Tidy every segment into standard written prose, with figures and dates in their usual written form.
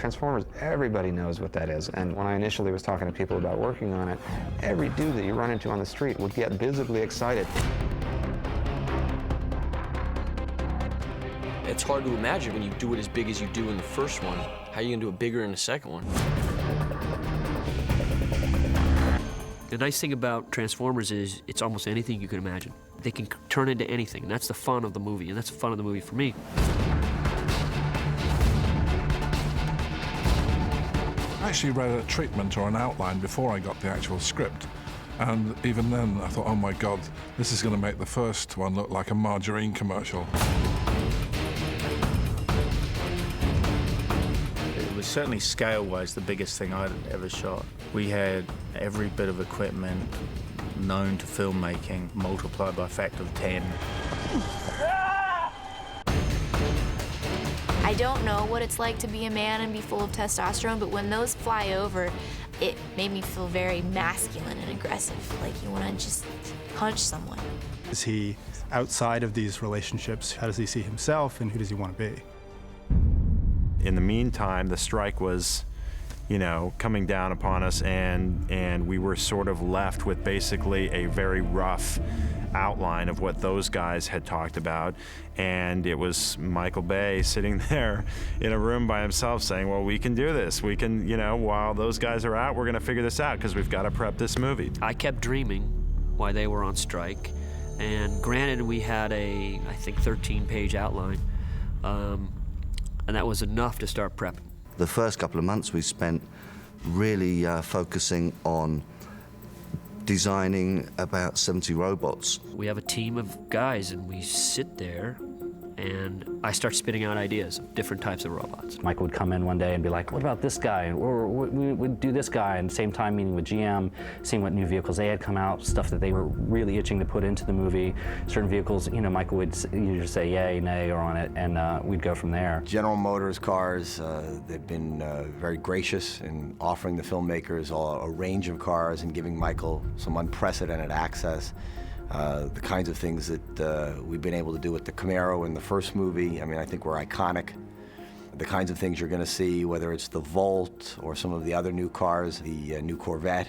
Transformers, everybody knows what that is. And when I initially was talking to people about working on it, every dude that you run into on the street would get visibly excited. It's hard to imagine when you do it as big as you do in the first one, how are you gonna do it bigger in the second one? The nice thing about Transformers is it's almost anything you can imagine. They can turn into anything, and that's the fun of the movie, and that's the fun of the movie for me. I actually read a treatment or an outline before I got the actual script. And even then, I thought, oh my God, this is going to make the first one look like a margarine commercial. It was certainly scale-wise the biggest thing I'd ever shot. We had every bit of equipment known to filmmaking multiplied by a factor of 10. I don't know what it's like to be a man and be full of testosterone, but when those fly over, it made me feel very masculine and aggressive, like you want to just punch someone. Is he outside of these relationships? How does he see himself, and who does he want to be? In the meantime, the strike was, you know, coming down upon us, and we were sort of left with basically a very rough outline of what those guys had talked about. And it was Michael Bay sitting there in a room by himself saying, well, we can do this. We can, you know, while those guys are out, we're going to figure this out because we've got to prep this movie. I kept dreaming while they were on strike. And granted, we had a, I think, 13-page outline. And that was enough to start prepping. The first couple of months we spent really focusing on designing about 70 robots. We have a team of guys, and we sit there, and I start spitting out ideas of different types of robots. Michael would come in one day and be like, what about this guy? Or we would do this guy, and same time meeting with GM, seeing what new vehicles they had come out, stuff that they were really itching to put into the movie. Certain vehicles, you know, Michael would either say yay, nay, or on it, and we'd go from there. General Motors cars, they've been very gracious in offering the filmmakers a range of cars and giving Michael some unprecedented access. The kinds of things that we've been able to do with the Camaro in the first movie, I mean, I think we're iconic. The kinds of things you're going to see, whether it's the Volt or some of the other new cars, the new Corvette,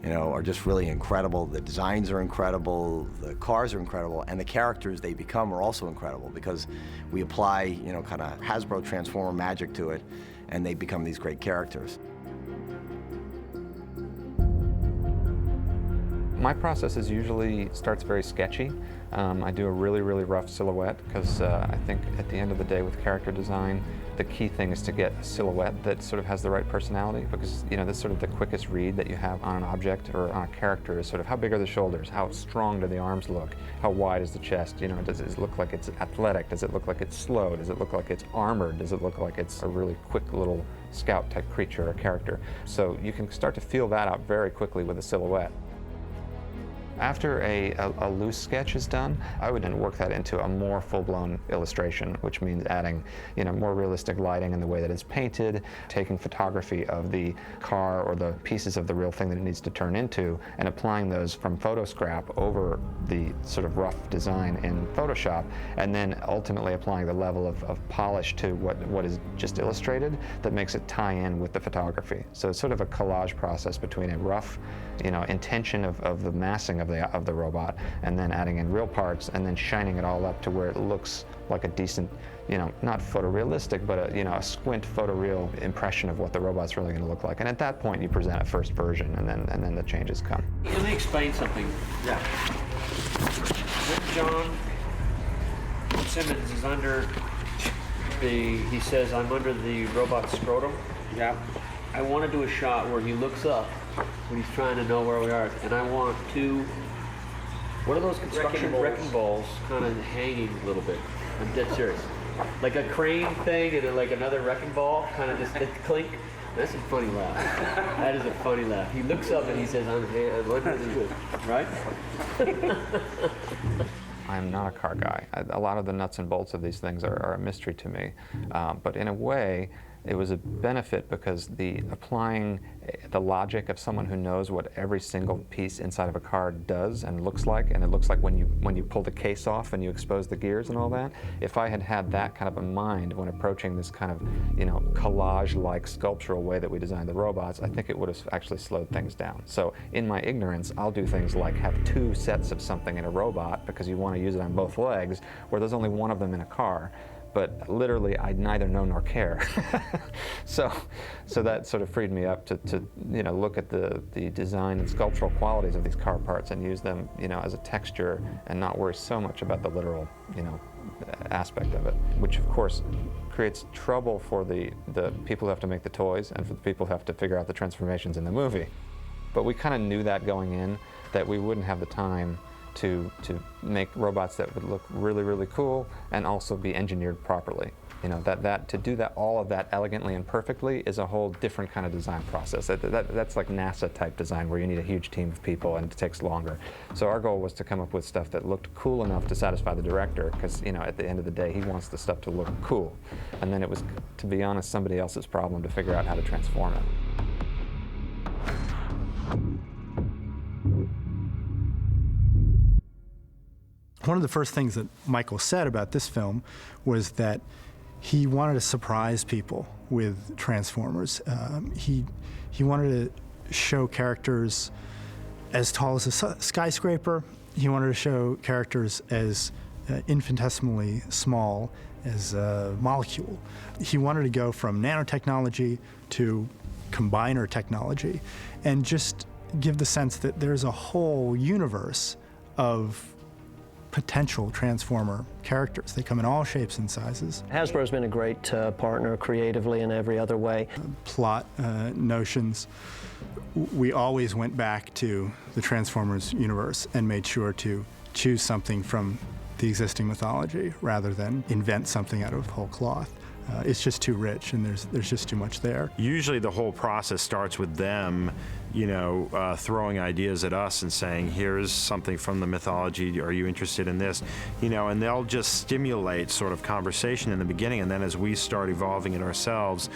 you know, are just really incredible. The designs are incredible, the cars are incredible, and the characters they become are also incredible because we apply, you know, kind of Hasbro Transformer magic to it, and they become these great characters. My process is usually starts very sketchy. I do a really, really rough silhouette because I think at the end of the day with character design, the key thing is to get a silhouette that sort of has the right personality because, you know, that's sort of the quickest read that you have on an object or on a character is sort of how big are the shoulders, how strong do the arms look, how wide is the chest, you know, does it look like it's athletic, does it look like it's slow, does it look like it's armored, does it look like it's a really quick little scout type creature or character. So you can start to feel that out very quickly with a silhouette. After a loose sketch is done, I would then work that into a more full-blown illustration, which means adding, you know, more realistic lighting in the way that it's painted, taking photography of the car or the pieces of the real thing that it needs to turn into, and applying those from photo scrap over the sort of rough design in Photoshop, and then ultimately applying the level of polish to what is just illustrated that makes it tie in with the photography. So it's sort of a collage process between a rough, you know, intention of the massing of the robot, and then adding in real parts, and then shining it all up to where it looks like a decent, you know, not photorealistic, but you know, a squint photoreal impression of what the robot's really going to look like. And at that point, you present a first version, and then the changes come. Let me explain something. Yeah. John Simmons is under he says, I'm under the robot scrotum. Yeah. I want to do a shot where he looks up when he's trying to know where we are, and I want two, what are those construction wrecking balls kind of hanging a little bit? I'm dead serious. Like a crane thing and then like another wrecking ball, kind of just clink. That's a funny laugh. That is a funny laugh. He looks up and he says, I'm under the, right? I'm not a car guy. A lot of the nuts and bolts of these things are a mystery to me. But in a way, it was a benefit because applying the logic of someone who knows what every single piece inside of a car does and looks like, and it looks like when you pull the case off and you expose the gears and all that. If I had had that kind of a mind when approaching this kind of, collage-like sculptural way that we designed the robots, I think it would have actually slowed things down. So in my ignorance, I'll do things like have 2 sets of something in a robot because you want to use it on both legs, where there's only one of them in a car. But literally, I neither know nor care. so that sort of freed me up to look at the design and sculptural qualities of these car parts and use them, as a texture and not worry so much about the literal, aspect of it, which of course creates trouble for the people who have to make the toys and for the people who have to figure out the transformations in the movie. But we kind of knew that going in, that we wouldn't have the time to make robots that would look really, really cool and also be engineered properly. To do all of that elegantly and perfectly is a whole different kind of design process. That's like NASA type design where you need a huge team of people and it takes longer. So our goal was to come up with stuff that looked cool enough to satisfy the director, because at the end of the day he wants the stuff to look cool. And then it was, to be honest, somebody else's problem to figure out how to transform it. One of the first things that Michael said about this film was that he wanted to surprise people with Transformers. He wanted to show characters as tall as a skyscraper. He wanted to show characters as infinitesimally small as a molecule. He wanted to go from nanotechnology to combiner technology and just give the sense that there's a whole universe of potential Transformer characters. They come in all shapes and sizes. Hasbro's been a great partner creatively in every other way. Plot notions. We always went back to the Transformers universe and made sure to choose something from the existing mythology rather than invent something out of whole cloth. It's just too rich, and there's just too much there. Usually the whole process starts with them, throwing ideas at us and saying, here's something from the mythology, are you interested in this? And they'll just stimulate sort of conversation in the beginning, and then as we start evolving it ourselves,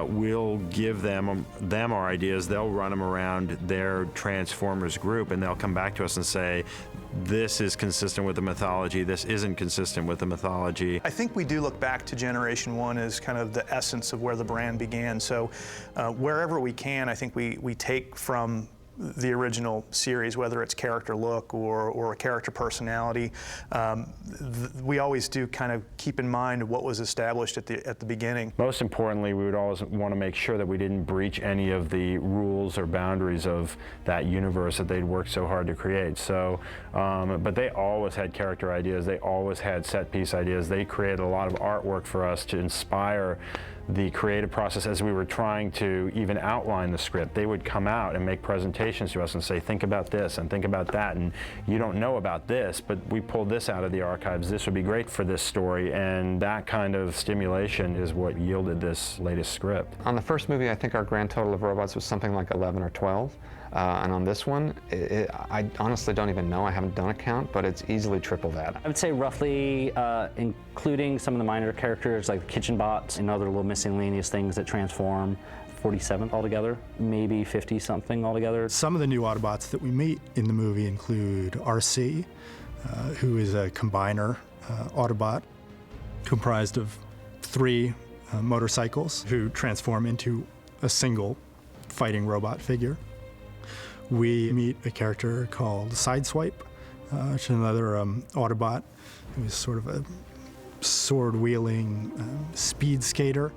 we'll give them our ideas, they'll run them around their Transformers group, and they'll come back to us and say, this is consistent with the mythology, this isn't consistent with the mythology. I think we do look back to Generation 1 as kind of the essence of where the brand began. So wherever we can, I think we take from the original series, whether it's character look or character personality. We always do kind of keep in mind what was established at the beginning. Most importantly, we would always want to make sure that we didn't breach any of the rules or boundaries of that universe that they'd worked so hard to create. So, but they always had character ideas, they always had set piece ideas, they created a lot of artwork for us to inspire the creative process as we were trying to even outline the script. They would come out and make presentations to us and say, think about this and think about that, and you don't know about this, but we pulled this out of the archives, this would be great for this story, and that kind of stimulation is what yielded this latest script. On the first movie, I think our grand total of robots was something like 11 or 12. And on this one, I honestly don't even know. I haven't done a count, but it's easily triple that. I would say roughly, including some of the minor characters like the kitchen bots and other little miscellaneous things that transform, 47 altogether, maybe 50-something altogether. Some of the new Autobots that we meet in the movie include RC, who is a combiner Autobot comprised of 3 motorcycles who transform into a single fighting robot figure. We meet a character called Sideswipe, which is another Autobot who's sort of a sword-wielding speed skater.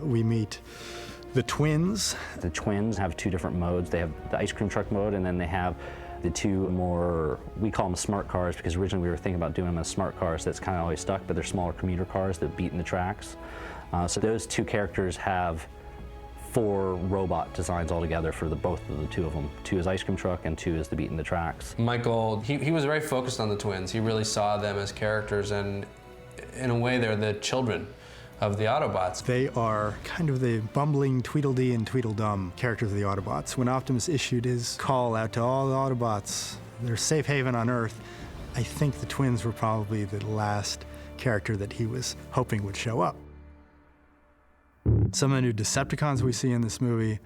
We meet the twins. The twins have 2 different modes. They have the ice cream truck mode, and then they have the 2 more, we call them smart cars, because originally we were thinking about doing them as smart cars that's kind of always stuck, but they're smaller commuter cars that beat in the tracks. So those 2 characters have 4 robot designs altogether for both of the 2 of them. 2 is ice cream truck and 2 is the beat in the tracks. Michael, he was very focused on the twins. He really saw them as characters, and in a way they're the children of the Autobots. They are kind of the bumbling Tweedledee and Tweedledum characters of the Autobots. When Optimus issued his call out to all the Autobots, their safe haven on Earth, I think the twins were probably the last character that he was hoping would show up. Some of the new Decepticons we see in this movie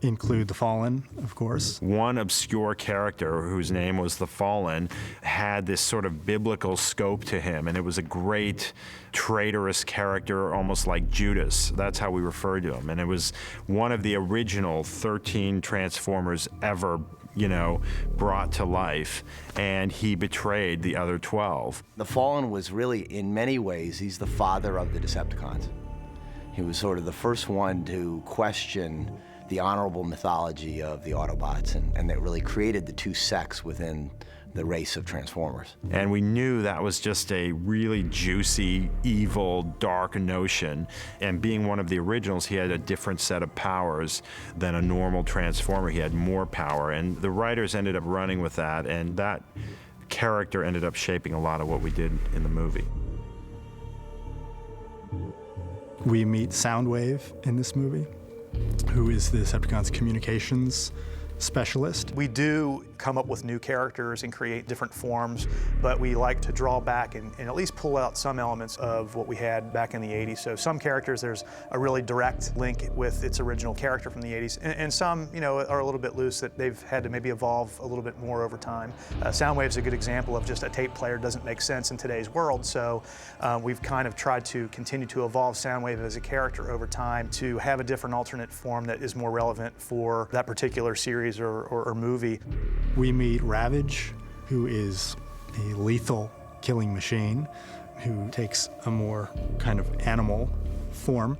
include the Fallen, of course. One obscure character whose name was the Fallen had this sort of biblical scope to him, and it was a great traitorous character, almost like Judas. That's how we referred to him. And it was one of the original 13 Transformers ever, brought to life, and he betrayed the other 12. The Fallen was really, in many ways, he's the father of the Decepticons. He was sort of the first one to question the honorable mythology of the Autobots, and that really created the two sects within the race of Transformers. And we knew that was just a really juicy, evil, dark notion. And being one of the originals, he had a different set of powers than a normal Transformer. He had more power, and the writers ended up running with that, and that character ended up shaping a lot of what we did in the movie. We meet Soundwave in this movie, who is the Decepticons' communications specialist. We do come up with new characters and create different forms, but we like to draw back and at least pull out some elements of what we had back in the 80s. So some characters, there's a really direct link with its original character from the 80s, and some, are a little bit loose that they've had to maybe evolve a little bit more over time. Soundwave's a good example of just a tape player doesn't make sense in today's world, so we've kind of tried to continue to evolve Soundwave as a character over time to have a different alternate form that is more relevant for that particular series or movie. We meet Ravage, who is a lethal killing machine who takes a more kind of animal form.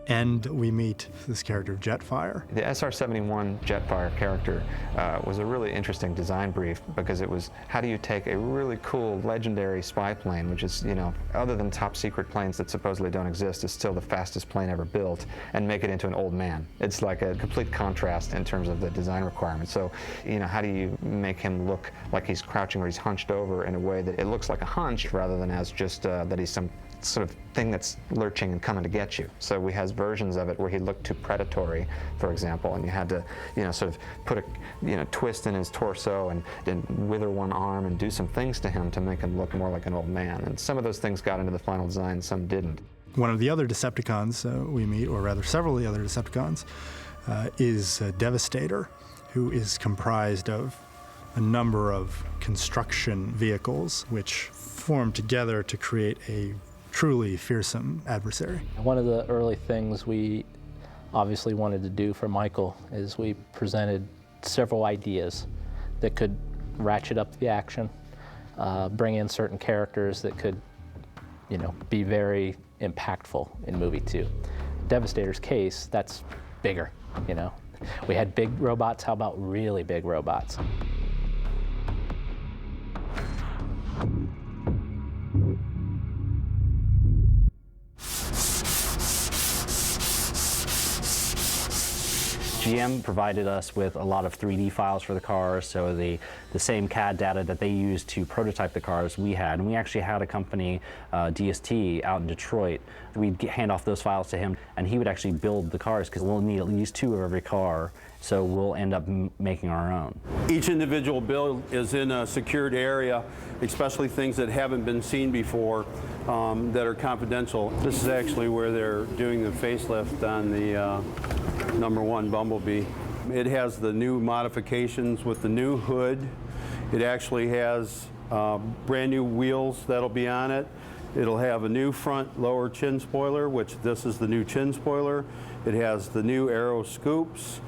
And we meet this character, Jetfire. The SR-71 Jetfire character was a really interesting design brief because it was, how do you take a really cool, legendary spy plane, which is, other than top secret planes that supposedly don't exist, is still the fastest plane ever built, and make it into an old man? It's like a complete contrast in terms of the design requirements. So, how do you make him look like he's crouching or he's hunched over in a way that it looks like a hunch rather than as just that he's some sort of thing that's lurching and coming to get you. So we has versions of it where he looked too predatory, for example, and you had to, sort of put a, twist in his torso and wither one arm and do some things to him to make him look more like an old man. And some of those things got into the final design, some didn't. One of the other Decepticons we meet, or rather several of the other Decepticons, is Devastator, who is comprised of a number of construction vehicles which form together to create a truly fearsome adversary. One of the early things we obviously wanted to do for Michael is we presented several ideas that could ratchet up the action, bring in certain characters that could, be very impactful in movie 2. Devastator's case, that's bigger, We had big robots, how about really big robots? GM provided us with a lot of 3D files for the cars, so the same CAD data that they used to prototype the cars we had. And we actually had a company, DST, out in Detroit. We'd hand off those files to him, and he would actually build the cars, because we'll need at least 2 of every car, so we'll end up making our own. Each individual build is in a secured area, especially things that haven't been seen before, that are confidential. This is actually where they're doing the facelift on the #1 Bumblebee. It has the new modifications with the new hood. It actually has brand new wheels that'll be on it. It'll have a new front lower chin spoiler, which this is the new chin spoiler. It has the new aero scoops.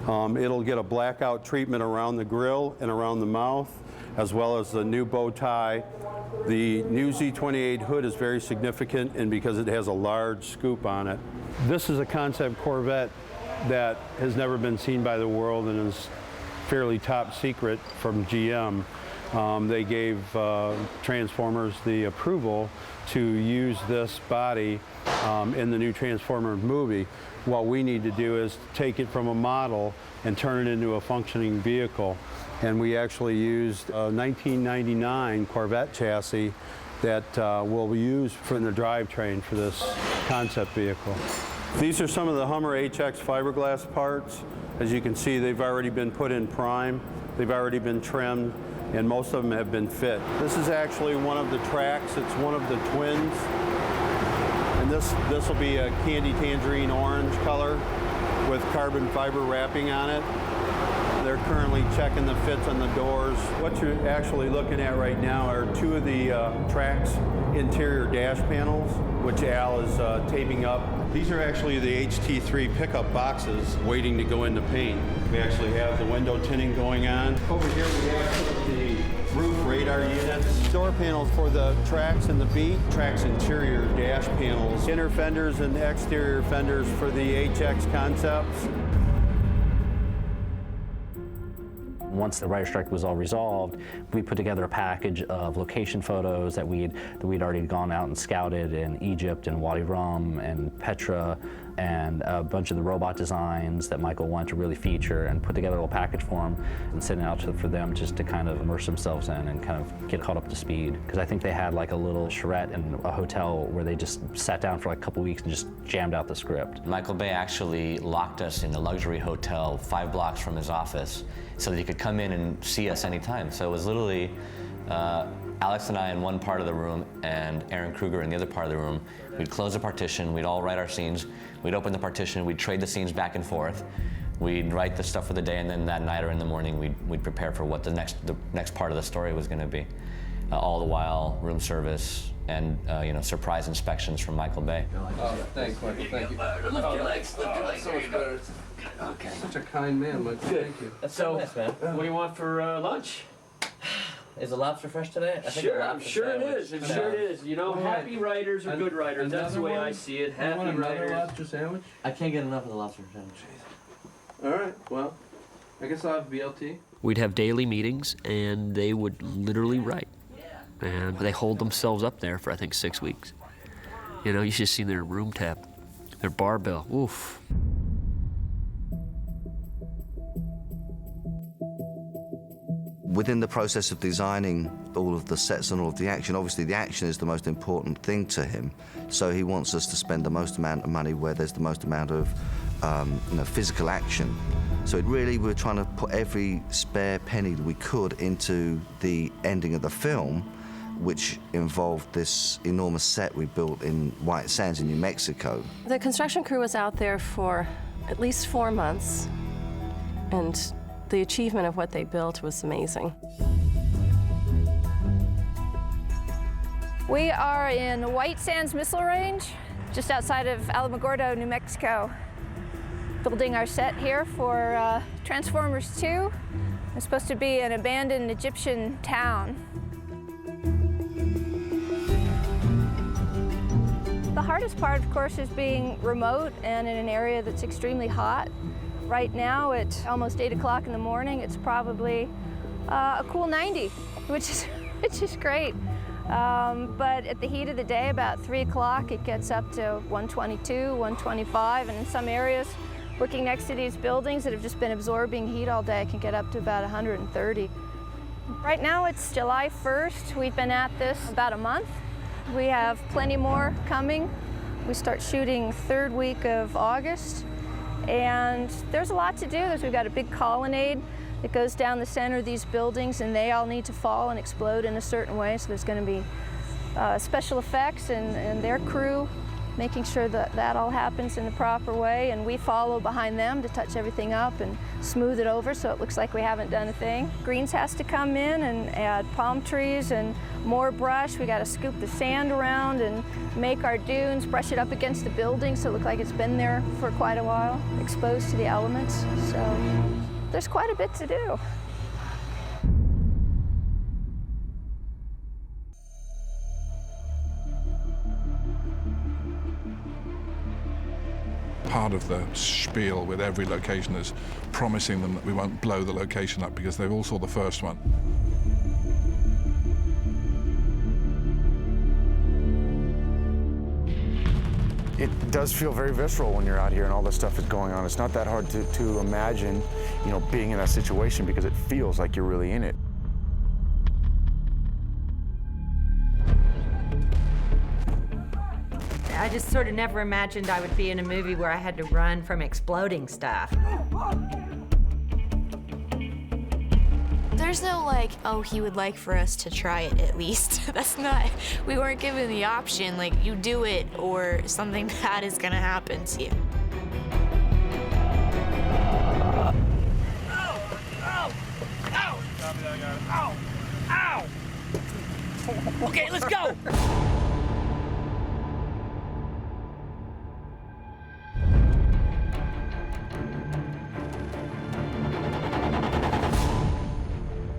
It'll get a blackout treatment around the grill and around the mouth, as well as the new bow tie. The new Z28 hood is very significant, and because it has a large scoop on it. This is a concept Corvette that has never been seen by the world and is fairly top secret from GM. They gave Transformers the approval to use this body in the new Transformer movie. What we need to do is take it from a model and turn it into a functioning vehicle. And we actually used a 1999 Corvette chassis that will be used for the drivetrain for this concept vehicle. These are some of the Hummer HX fiberglass parts. As you can see, they've already been put in prime, they've already been trimmed, and most of them have been fit. This is actually one of the tracks. It's one of the twins. And this will be a candy tangerine orange color with carbon fiber wrapping on it. They're currently checking the fits on the doors. What you're actually looking at right now are two of the Trax interior dash panels, which Al is taping up. These are actually the HT3 pickup boxes waiting to go into paint. We actually have the window tinting going on. Over here we have the roof radar units, door panels for the Trax and the Beat, Trax interior dash panels, inner fenders and exterior fenders for the HX concepts. Once the writer's strike was all resolved, we put together a package of location photos that we'd already gone out and scouted in Egypt and Wadi Rum and Petra, and a bunch of the robot designs that Michael wanted to really feature, and put together a little package for them and sent it out for them just to kind of immerse themselves in and kind of get caught up to speed. Because I think they had like a little charrette in a hotel where they just sat down for like a couple weeks and just jammed out the script. Michael Bay actually locked us in a luxury hotel 5 blocks from his office so that he could come in and see us anytime. So it was literally Alex and I in one part of the room and Aaron Kruger in the other part of the room. We'd close the partition, we'd all write our scenes, we'd open the partition, we'd trade the scenes back and forth, we'd write the stuff for the day, and then that night or in the morning we'd prepare for what the next part of the story was going to be. All the while, room service and surprise inspections from Michael Bay. Oh, thanks, Michael. Thank you. Lift your legs. Lift your legs. So much better. Okay. Such a kind man, Michael. Good. Thank you. That's so nice, man. What do you want for lunch? Is the lobster fresh today? I think Sure, I'm sure it is. I'm sure it is. You know, happy writers are good writers. That's the way I see it. Happy want another writers. lobster sandwich? I can't get enough of the lobster sandwich. All right, well, I guess I'll have BLT. We'd have daily meetings, and they would literally write. And they hold themselves up there for, I think, 6 weeks. You know, you should see their room tab, their barbell. Oof. Within the process of designing all of the sets and all of the action, obviously the action is the most important thing to him. So he wants us to spend the most amount of money where there's the most amount of physical action. So we're trying to put every spare penny that we could into the ending of the film, which involved this enormous set we built in White Sands in New Mexico. The construction crew was out there for at least 4 months, and the achievement of what they built was amazing. We are in White Sands Missile Range, just outside of Alamogordo, New Mexico. Building our set here for Transformers 2. It's supposed to be an abandoned Egyptian town. The hardest part, of course, is being remote and in an area that's extremely hot. Right now, at almost 8 o'clock in the morning, it's probably a cool 90, which is great. But at the heat of the day, about 3 o'clock, it gets up to 122, 125, and in some areas, working next to these buildings that have just been absorbing heat all day, can get up to about 130. Right now, it's July 1st. We've been at this about a month. We have plenty more coming. We start shooting 3rd week of August. And there's a lot to do. We've got a big colonnade that goes down the center of these buildings, and they all need to fall and explode in a certain way. So there's going to be special effects and their crew making sure that that all happens in the proper way, and we follow behind them to touch everything up and smooth it over so it looks like we haven't done a thing. Greens has to come in and add palm trees and more brush. We got to scoop the sand around and make our dunes, brush it up against the building so it looks like it's been there for quite a while, exposed to the elements. So there's quite a bit to do. Part of the spiel with every location is promising them that we won't blow the location up because they all saw the first one. It does feel very visceral when you're out here and all this stuff is going on. It's not that hard to imagine, being in that situation because it feels like you're really in it. I just sort of never imagined I would be in a movie where I had to run from exploding stuff. There There's no like, oh, he would like for us to try it at least. That's not, we weren't given the option, like, you do it or something bad is gonna happen to you. Ow! Ow! Okay, let's go!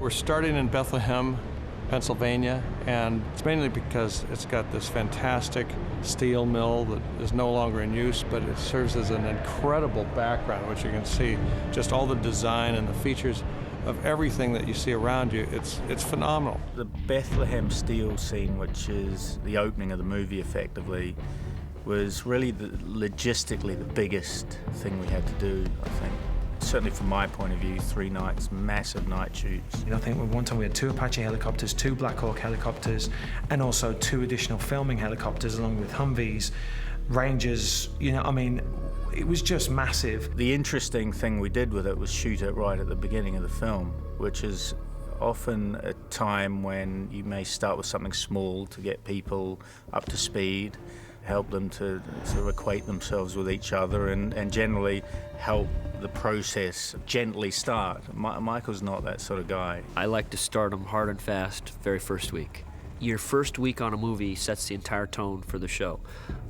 We're starting in Bethlehem, Pennsylvania, and it's mainly because it's got this fantastic steel mill that is no longer in use, but it serves as an incredible background, which you can see just all the design and the features of everything that you see around you. It's phenomenal. The Bethlehem steel scene, which is the opening of the movie effectively, was really logistically the biggest thing we had to do, I think. Certainly from my point of view, 3 nights, massive night shoots. I think one time we had 2 Apache helicopters, 2 Black Hawk helicopters, and also 2 additional filming helicopters along with Humvees, Rangers, you know, I mean, it was just massive. The interesting thing we did with it was shoot it right at the beginning of the film, which is often a time when you may start with something small to get people up to speed, help them to sort of acquaint themselves with each other, and generally help the process gently start. Michael's not that sort of guy. I like to start them hard and fast very first week. Your first week on a movie sets the entire tone for the show.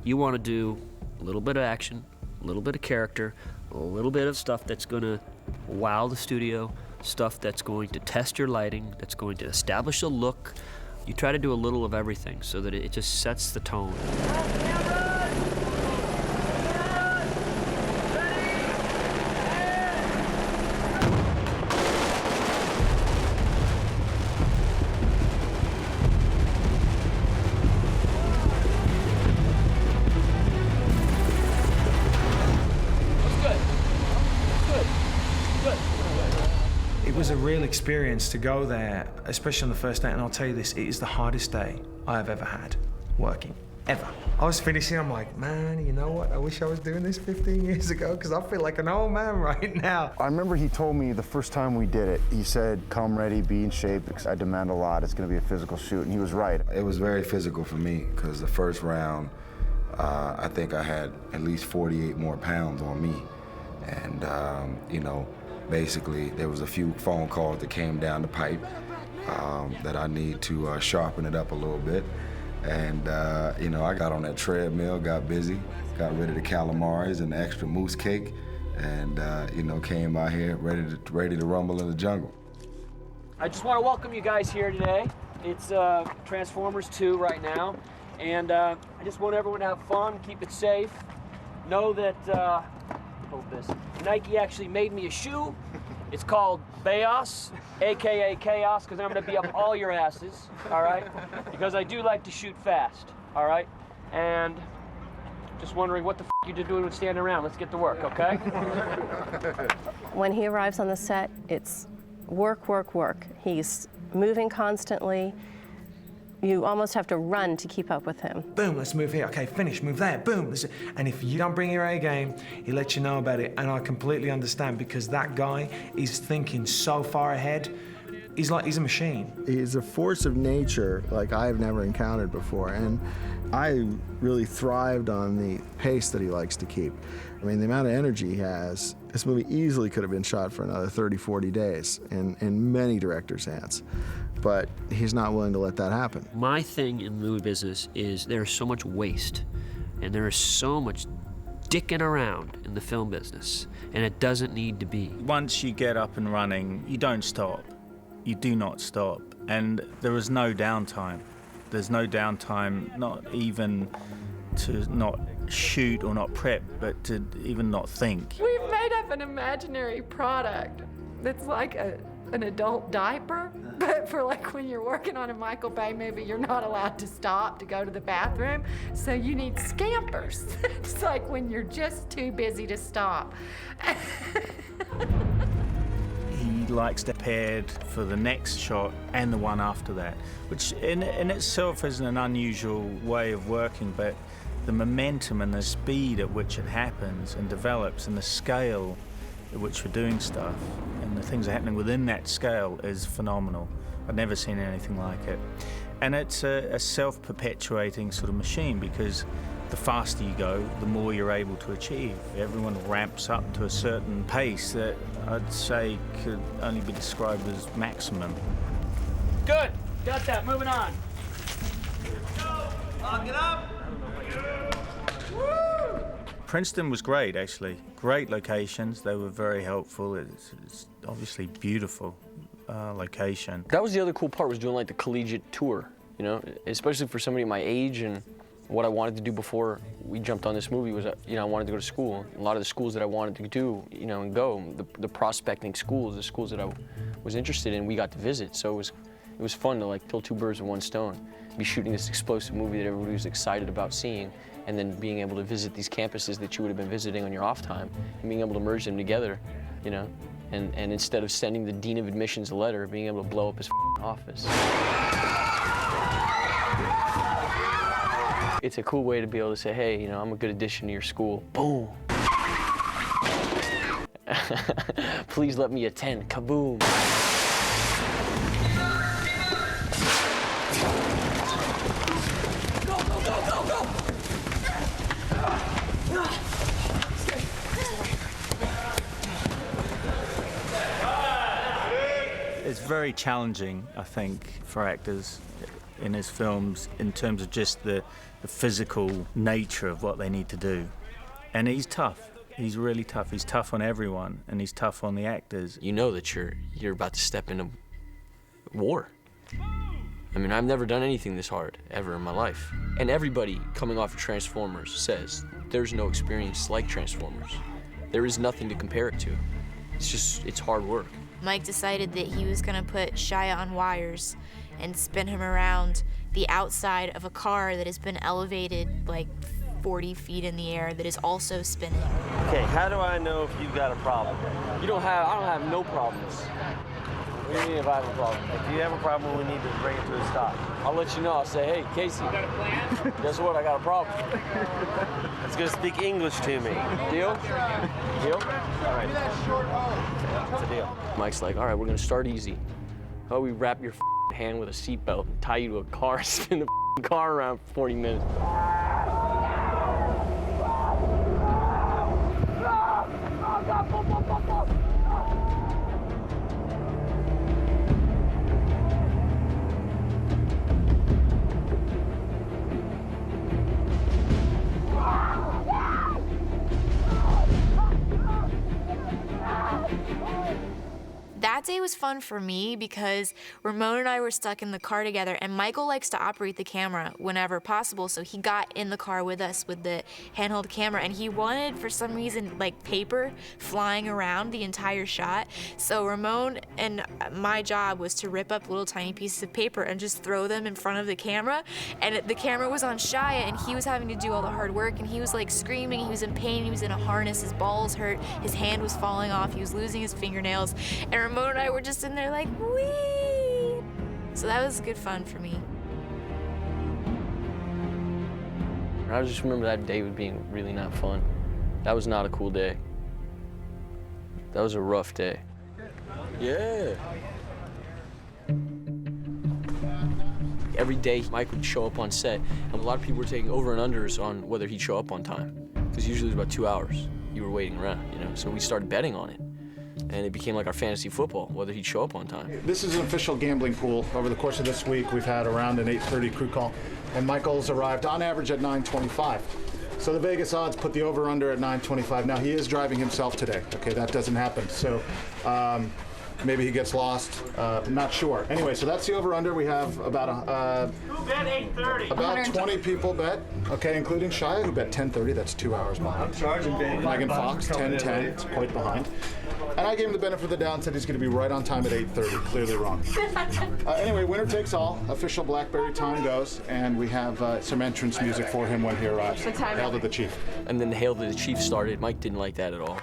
You want to do a little bit of action, a little bit of character, a little bit of stuff that's going to wow the studio, stuff that's going to test your lighting, that's going to establish a look. You try to do a little of everything so that it just sets the tone. It was a real experience to go there, especially on the first day, and I'll tell you this, it is the hardest day I have ever had working, ever. I was finishing, I'm like, man, you know what? I wish I was doing this 15 years ago, because I feel like an old man right now. I remember he told me the first time we did it, he said, come ready, be in shape, because I demand a lot. It's going to be a physical shoot, and he was right. It was very physical for me, because the first round, I think I had at least 48 more pounds on me. And, you know, basically, there was a few phone calls that came down the pipe that I need to sharpen it up a little bit. And, you know, I got on that treadmill, got busy, got rid of the calamaris and the extra moose cake, and, you know, came out here ready to rumble in the jungle. I just want to welcome you guys here today. It's Transformers 2 right now, and I just want everyone to have fun, keep it safe. Know that, hold this, Nike actually made me a shoe. It's called Bayos, AKA Chaos, because I'm going to be up all your asses, all right? Because I do like to shoot fast, all right? And just wondering what the you're doing with standing around. Let's get to work, okay? When he arrives on the set, it's work, work, work. He's moving constantly. You almost have to run to keep up with him. Boom, let's move here. Okay, finish, move there, boom. And if you don't bring your A game, he lets you know about it. And I completely understand, because that guy is thinking so far ahead. He's a machine. He's a force of nature like I've never encountered before. And I really thrived on the pace that he likes to keep. I mean, the amount of energy he has, this movie easily could have been shot for another 30, 40 days in many directors' hands. But he's not willing to let that happen. My thing in the movie business is there's so much waste, and there is so much dicking around in the film business, and it doesn't need to be. Once you get up and running, you don't stop. You do not stop. And there is no downtime. There's no downtime, not even to not shoot or not prep, but to even not think. We've made up an imaginary product that's like an adult diaper, but for like when you're working on a Michael Bay movie, you're not allowed to stop to go to the bathroom, so you need scampers. It's like when you're just too busy to stop. He likes to prepare for the next shot and the one after that, which in itself is an unusual way of working, but the momentum and the speed at which it happens and develops and the scale at which we're doing stuff and and the things that are happening within that scale is phenomenal. I've never seen anything like it. And it's a self-perpetuating sort of machine, because the faster you go, the more you're able to achieve. Everyone ramps up to a certain pace that I'd say could only be described as maximum. Good. Got that. Moving on. Lock it up. Princeton was great, actually. Great locations. They were very helpful. It's obviously beautiful location. That was the other cool part, was doing like the collegiate tour, you know, especially for somebody my age. And what I wanted to do before we jumped on this movie was, you know, I wanted to go to school. A lot of the schools that I wanted to do, you know, and go, the prospecting schools, the schools that I was interested in, we got to visit. So it was fun to like kill two birds with one stone, be shooting this explosive movie that everybody was excited about seeing, and then being able to visit these campuses that you would have been visiting on your off time, and being able to merge them together, you know, and instead of sending the dean of admissions a letter, being able to blow up his office. It's a cool way to be able to say, hey, you know, I'm a good addition to your school. Boom. Please let me attend. Kaboom. It's very challenging, I think, for actors in his films in terms of just the physical nature of what they need to do. And he's tough. He's really tough. He's tough on everyone, and he's tough on the actors. You know that you're about to step into war. I mean, I've never done anything this hard ever in my life. And everybody coming off of Transformers says there's no experience like Transformers. There is nothing to compare it to. It's hard work. Mike decided that he was gonna put Shia on wires and spin him around the outside of a car that has been elevated like 40 feet in the air that is also spinning. Okay, how do I know if you've got a problem? I don't have no problems. What do you mean if I have a problem? If you have a problem, we need to bring it to a stop. I'll let you know. I'll say, hey, Casey. You got a plan? Guess what? I got a problem. It's gonna speak English to me. Deal? Deal? All right. It's a deal. Mike's like, all right, we're gonna start easy. How about we wrap your hand with a seatbelt and tie you to a car, spin the car around for 40 minutes. That day was fun for me because Ramón and I were stuck in the car together, and Michael likes to operate the camera whenever possible, so he got in the car with us with the handheld camera, and he wanted, for some reason, like paper flying around the entire shot. So Ramón and my job was to rip up little tiny pieces of paper and just throw them in front of the camera, and the camera was on Shia, and he was having to do all the hard work, and he was like screaming, he was in pain, he was in a harness, his balls hurt, his hand was falling off, he was losing his fingernails, and Ramón and I were just in there like, wee! So that was good fun for me. I just remember that day being really not fun. That was not a cool day. That was a rough day. Yeah. Every day, Mike would show up on set, and a lot of people were taking over and unders on whether he'd show up on time, because usually it was about 2 hours you were waiting around, you know? So we started betting on it, and it became like our fantasy football, whether he'd show up on time. This is an official gambling pool. Over the course of this week, we've had around an 8:30 crew call, and Michael's arrived on average at 9:25. So the Vegas odds put the over-under at 9:25. Now, he is driving himself today. Okay, that doesn't happen. So maybe he gets lost. Not sure. Anyway, so that's the over-under. We have about Who bet 8:30? about 20 people bet. Okay, including Shia, who bet 10:30. That's 2 hours behind. I'm charging, baby. Megan Fox, 10:10. It's quite behind. And I gave him the benefit of the doubt and said he's going to be right on time at 8:30. Clearly wrong. Anyway, winner takes all. Official Blackberry time goes, and we have some entrance music for him when he arrives. Hail to the Chief. And then the Hail to the Chief started. Mike didn't like that at all.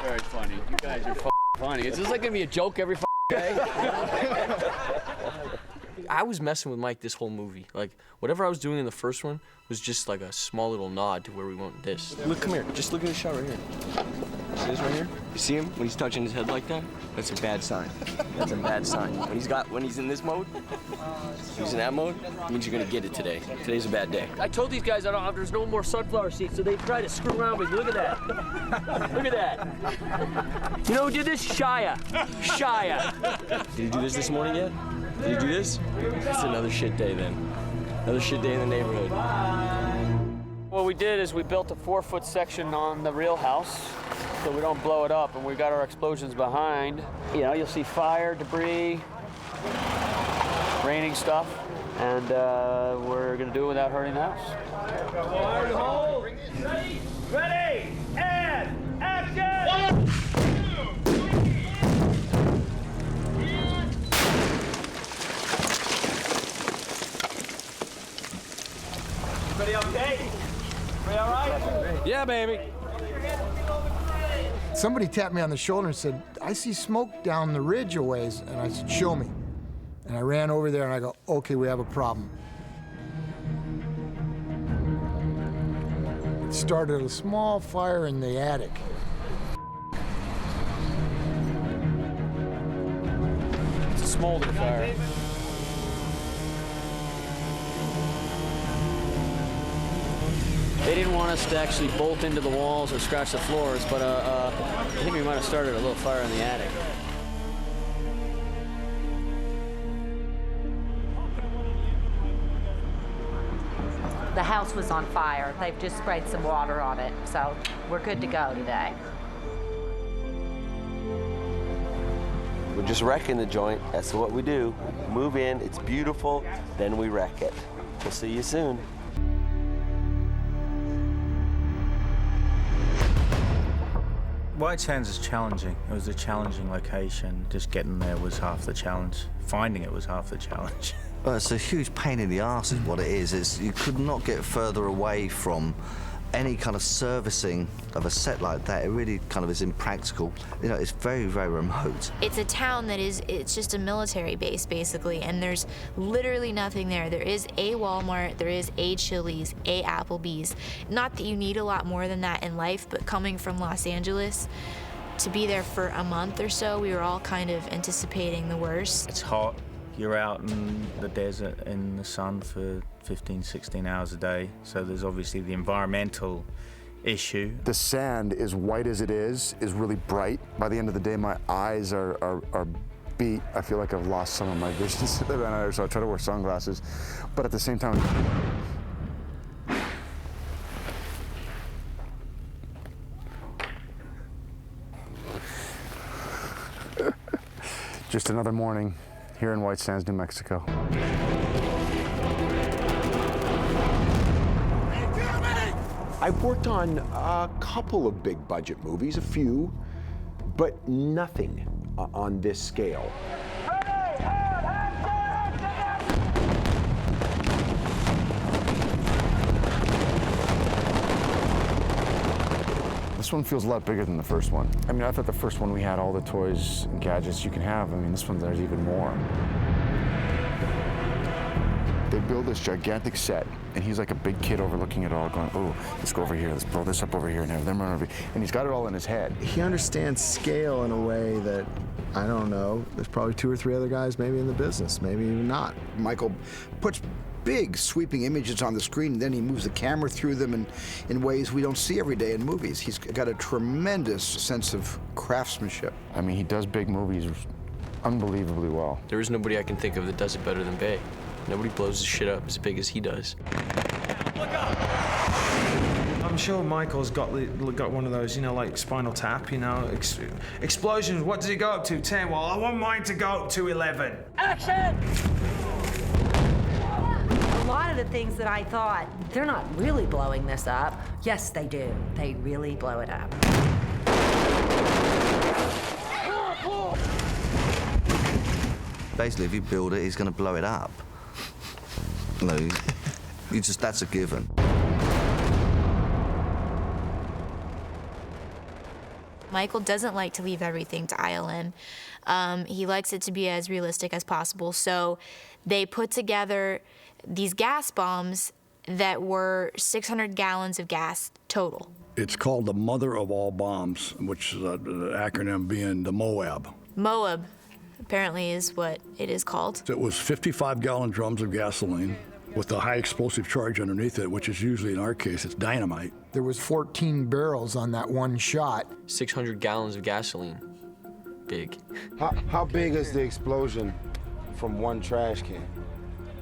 Very funny. You guys are funny. Is this like gonna be a joke every day? I was messing with Mike this whole movie. Like, whatever I was doing in the first one was just like a small little nod to where we went with this. Look, come here. Just look at the shot right here. See this right here? You see him when he's touching his head like that? That's a bad sign. That's a bad sign. When he's in this mode, he's in that mode, it means you're gonna get it today. Today's a bad day. I told these guys there's no more sunflower seeds, so they try to screw around with me. Look at that. Look at that. You know who did this? Shia. Shia. Did he do this morning yet? Did he do this? It's another shit day then. Another shit day in the neighborhood. What we did is we built a 4-foot section on the real house so we don't blow it up, and we got our explosions behind. You know, you'll see fire, debris, raining stuff, and we're gonna do it without hurting the house. Ready, and action! 1, 2, 3. Everybody okay? Everybody all right? Yeah, baby. Somebody tapped me on the shoulder and said, I see smoke down the ridge a ways. And I said, show me. And I ran over there and I go, okay, we have a problem. It started a small fire in the attic. It's a smolder fire. They didn't want us to actually bolt into the walls or scratch the floors, but I think we might have started a little fire in the attic. The house was on fire. They've just sprayed some water on it, so we're good to go today. We're just wrecking the joint. That's what we do. Move in, it's beautiful, then we wreck it. We'll see you soon. White Sands is challenging. It was a challenging location. Just getting there was half the challenge. Finding it was half the challenge. Well, it's a huge pain in the arse is what it is. You could not get further away from any kind of servicing of a set like that. It really kind of is impractical. You know, it's very, very remote. It's a town that it's just a military base, basically, and there's literally nothing there. There is a Walmart, there is a Chili's, a Applebee's. Not that you need a lot more than that in life, but coming from Los Angeles, to be there for a month or so, we were all kind of anticipating the worst. It's hot. You're out in the desert in the sun for 15, 16 hours a day. So there's obviously the environmental issue. The sand, as white as it is really bright. By the end of the day, my eyes are beat. I feel like I've lost some of my vision, so I try to wear sunglasses. But at the same time, just another morning here in White Sands, New Mexico. I've worked on a couple of big budget movies, a few, but nothing on this scale. This one feels a lot bigger than the first one. I mean, I thought the first one we had all the toys and gadgets you can have. I mean, this one there's even more. They build this gigantic set, and he's like a big kid overlooking it all, going, oh, let's go over here, let's blow this up over here, and have them run over here. And he's got it all in his head. He understands scale in a way that, I don't know, there's probably 2 or 3 other guys maybe in the business, maybe even not. Michael puts big sweeping images on the screen, and then he moves the camera through them in ways we don't see every day in movies. He's got a tremendous sense of craftsmanship. I mean, he does big movies unbelievably well. There is nobody I can think of that does it better than Bay. Nobody blows his shit up as big as he does. I'm sure Michael's got one of those, you know, like Spinal Tap, you know, explosions. What does he go up to? 10. Well, I want mine to go up to 11. Action! A lot of the things that I thought, they're not really blowing this up. Yes, they do. They really blow it up. Basically, if you build it, he's going to blow it up. No, that's a given. Michael doesn't like to leave everything to ILM. He likes it to be as realistic as possible. So they put together these gas bombs that were 600 gallons of gas total. It's called the mother of all bombs, which is the acronym being the MOAB. MOAB, apparently, is what it is called. It was 55-gallon drums of gasoline with a high explosive charge underneath it, which is usually, in our case, it's dynamite. There was 14 barrels on that one shot. 600 gallons of gasoline. Big. How big is the explosion from one trash can?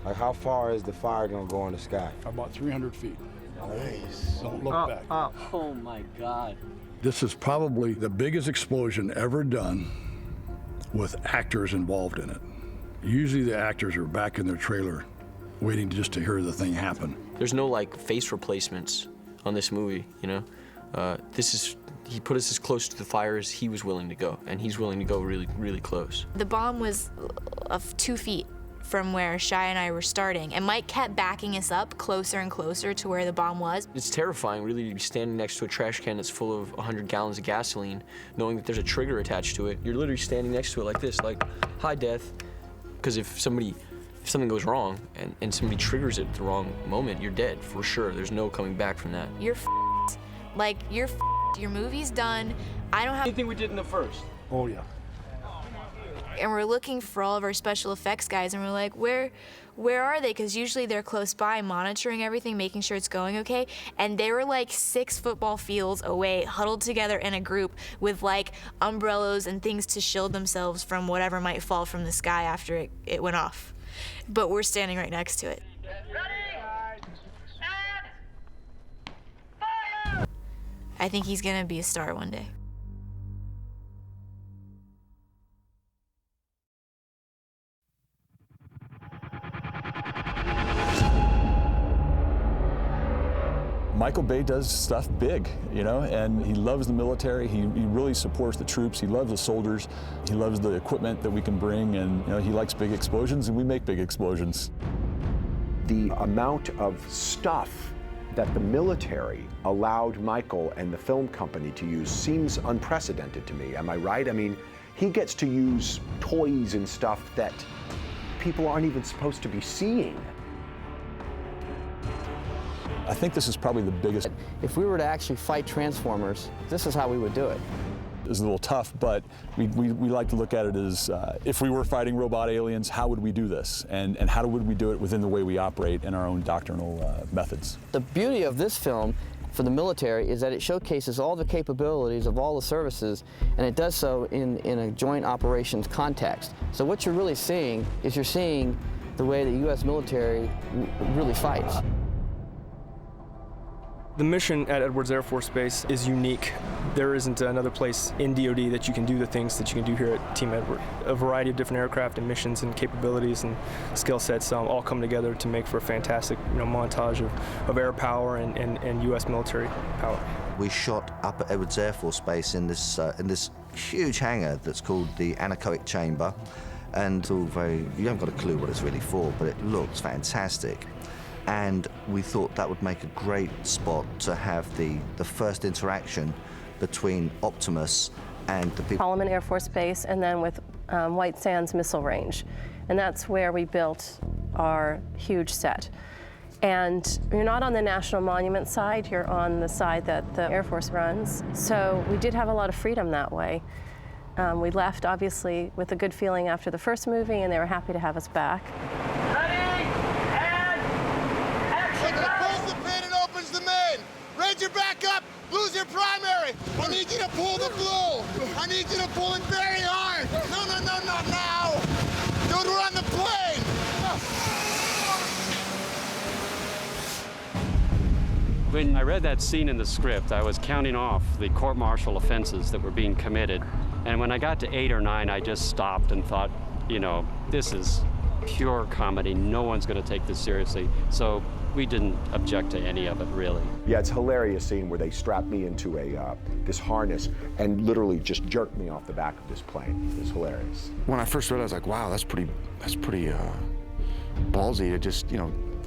Like, how far is the fire gonna go in the sky? About 300 feet. Nice. Don't look back. Oh my God. This is probably the biggest explosion ever done with actors involved in it. Usually the actors are back in their trailer waiting just to hear the thing happen. There's no like face replacements on this movie, you know? He put us as close to the fire as he was willing to go, and he's willing to go really, really close. The bomb was of 2 feet from where Shia and I were starting, and Mike kept backing us up closer and closer to where the bomb was. It's terrifying, really, to be standing next to a trash can that's full of 100 gallons of gasoline, knowing that there's a trigger attached to it. You're literally standing next to it like this, like, hi, death. Because if something goes wrong and somebody triggers it at the wrong moment, you're dead, for sure. There's no coming back from that. You're f***ed. Like, you're f***ed. Your movie's done. I don't have Anything we did in the first. Oh, yeah. And we're looking for all of our special effects guys, and we're like, where are they? Because usually they're close by monitoring everything, making sure it's going okay. And they were like 6 football fields away, huddled together in a group with like umbrellas and things to shield themselves from whatever might fall from the sky after it went off. But we're standing right next to it. I think he's gonna be a star one day. Michael Bay does stuff big, you know, and he loves the military. He really supports the troops. He loves the soldiers. He loves the equipment that we can bring, and you know, he likes big explosions, and we make big explosions. The amount of stuff that the military allowed Michael and the film company to use seems unprecedented to me. Am I right? I mean, he gets to use toys and stuff that people aren't even supposed to be seeing. I think this is probably the biggest. If we were to actually fight Transformers, this is how we would do it. It's a little tough, but we like to look at it as if we were fighting robot aliens, how would we do this? And how would we do it within the way we operate in our own doctrinal methods? The beauty of this film for the military is that it showcases all the capabilities of all the services, and it does so in a joint operations context. So what you're really seeing is you're seeing the way the U.S. military really fights. The mission at Edwards Air Force Base is unique. There isn't another place in DoD that you can do the things that you can do here at Team Edward. A variety of different aircraft and missions and capabilities and skill sets all come together to make for a fantastic montage of air power and U.S. military power. We shot up at Edwards Air Force Base in this huge hangar that's called the anechoic chamber, and it's all you haven't got a clue what it's really for, but it looks fantastic. And we thought that would make a great spot to have the first interaction between Optimus and the people. Holloman Air Force Base, and then with White Sands Missile Range. And that's where we built our huge set. And you're not on the National Monument side, you're on the side that the Air Force runs. So we did have a lot of freedom that way. We left, obviously, with a good feeling after the first movie, and they were happy to have us back. Raise your back up, lose your primary. I need you to pull the blue. I need you to pull it very hard. No, not now. Dude, we're on the plane. When I read that scene in the script, I was counting off the court-martial offenses that were being committed. And when I got to 8 or 9, I just stopped and thought, this is pure comedy. No one's going to take this seriously. So we didn't object to any of it, really. Yeah, it's a hilarious scene where they strap me into this harness and literally just jerk me off the back of this plane. It's hilarious. When I first read it, I was like, wow, that's pretty ballsy to just,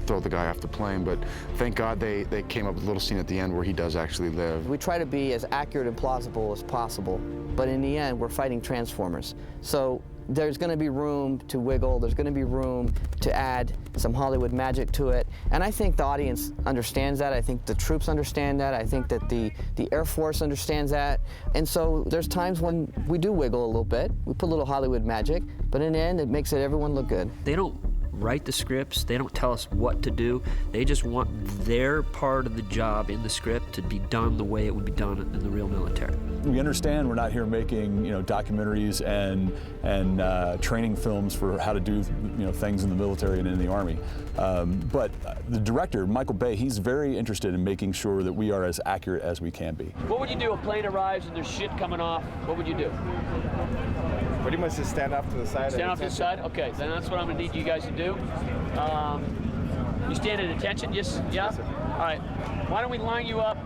throw the guy off the plane. But thank God they came up with a little scene at the end where he does actually live. We try to be as accurate and plausible as possible, but in the end, we're fighting Transformers. So there's going to be room to wiggle, there's going to be room to add some Hollywood magic to it, and I think the audience understands that, I think the troops understand that, I think that the Air Force understands that, and so there's times when we do wiggle a little bit, we put a little Hollywood magic, but in the end, it makes everyone look good. They don't write the scripts, they don't tell us what to do, they just want their part of the job in the script to be done the way it would be done in the real military. We understand we're not here making, documentaries and training films for how to do, things in the military and in the Army. But the director, Michael Bay, he's very interested in making sure that we are as accurate as we can be. What would you do? A plane arrives and there's shit coming off. What would you do? Pretty much just stand off to the side. Stand off to the side? Okay, then that's what I'm gonna need you guys to do. You stand at attention, yes? Yeah? All right. Why don't we line you up?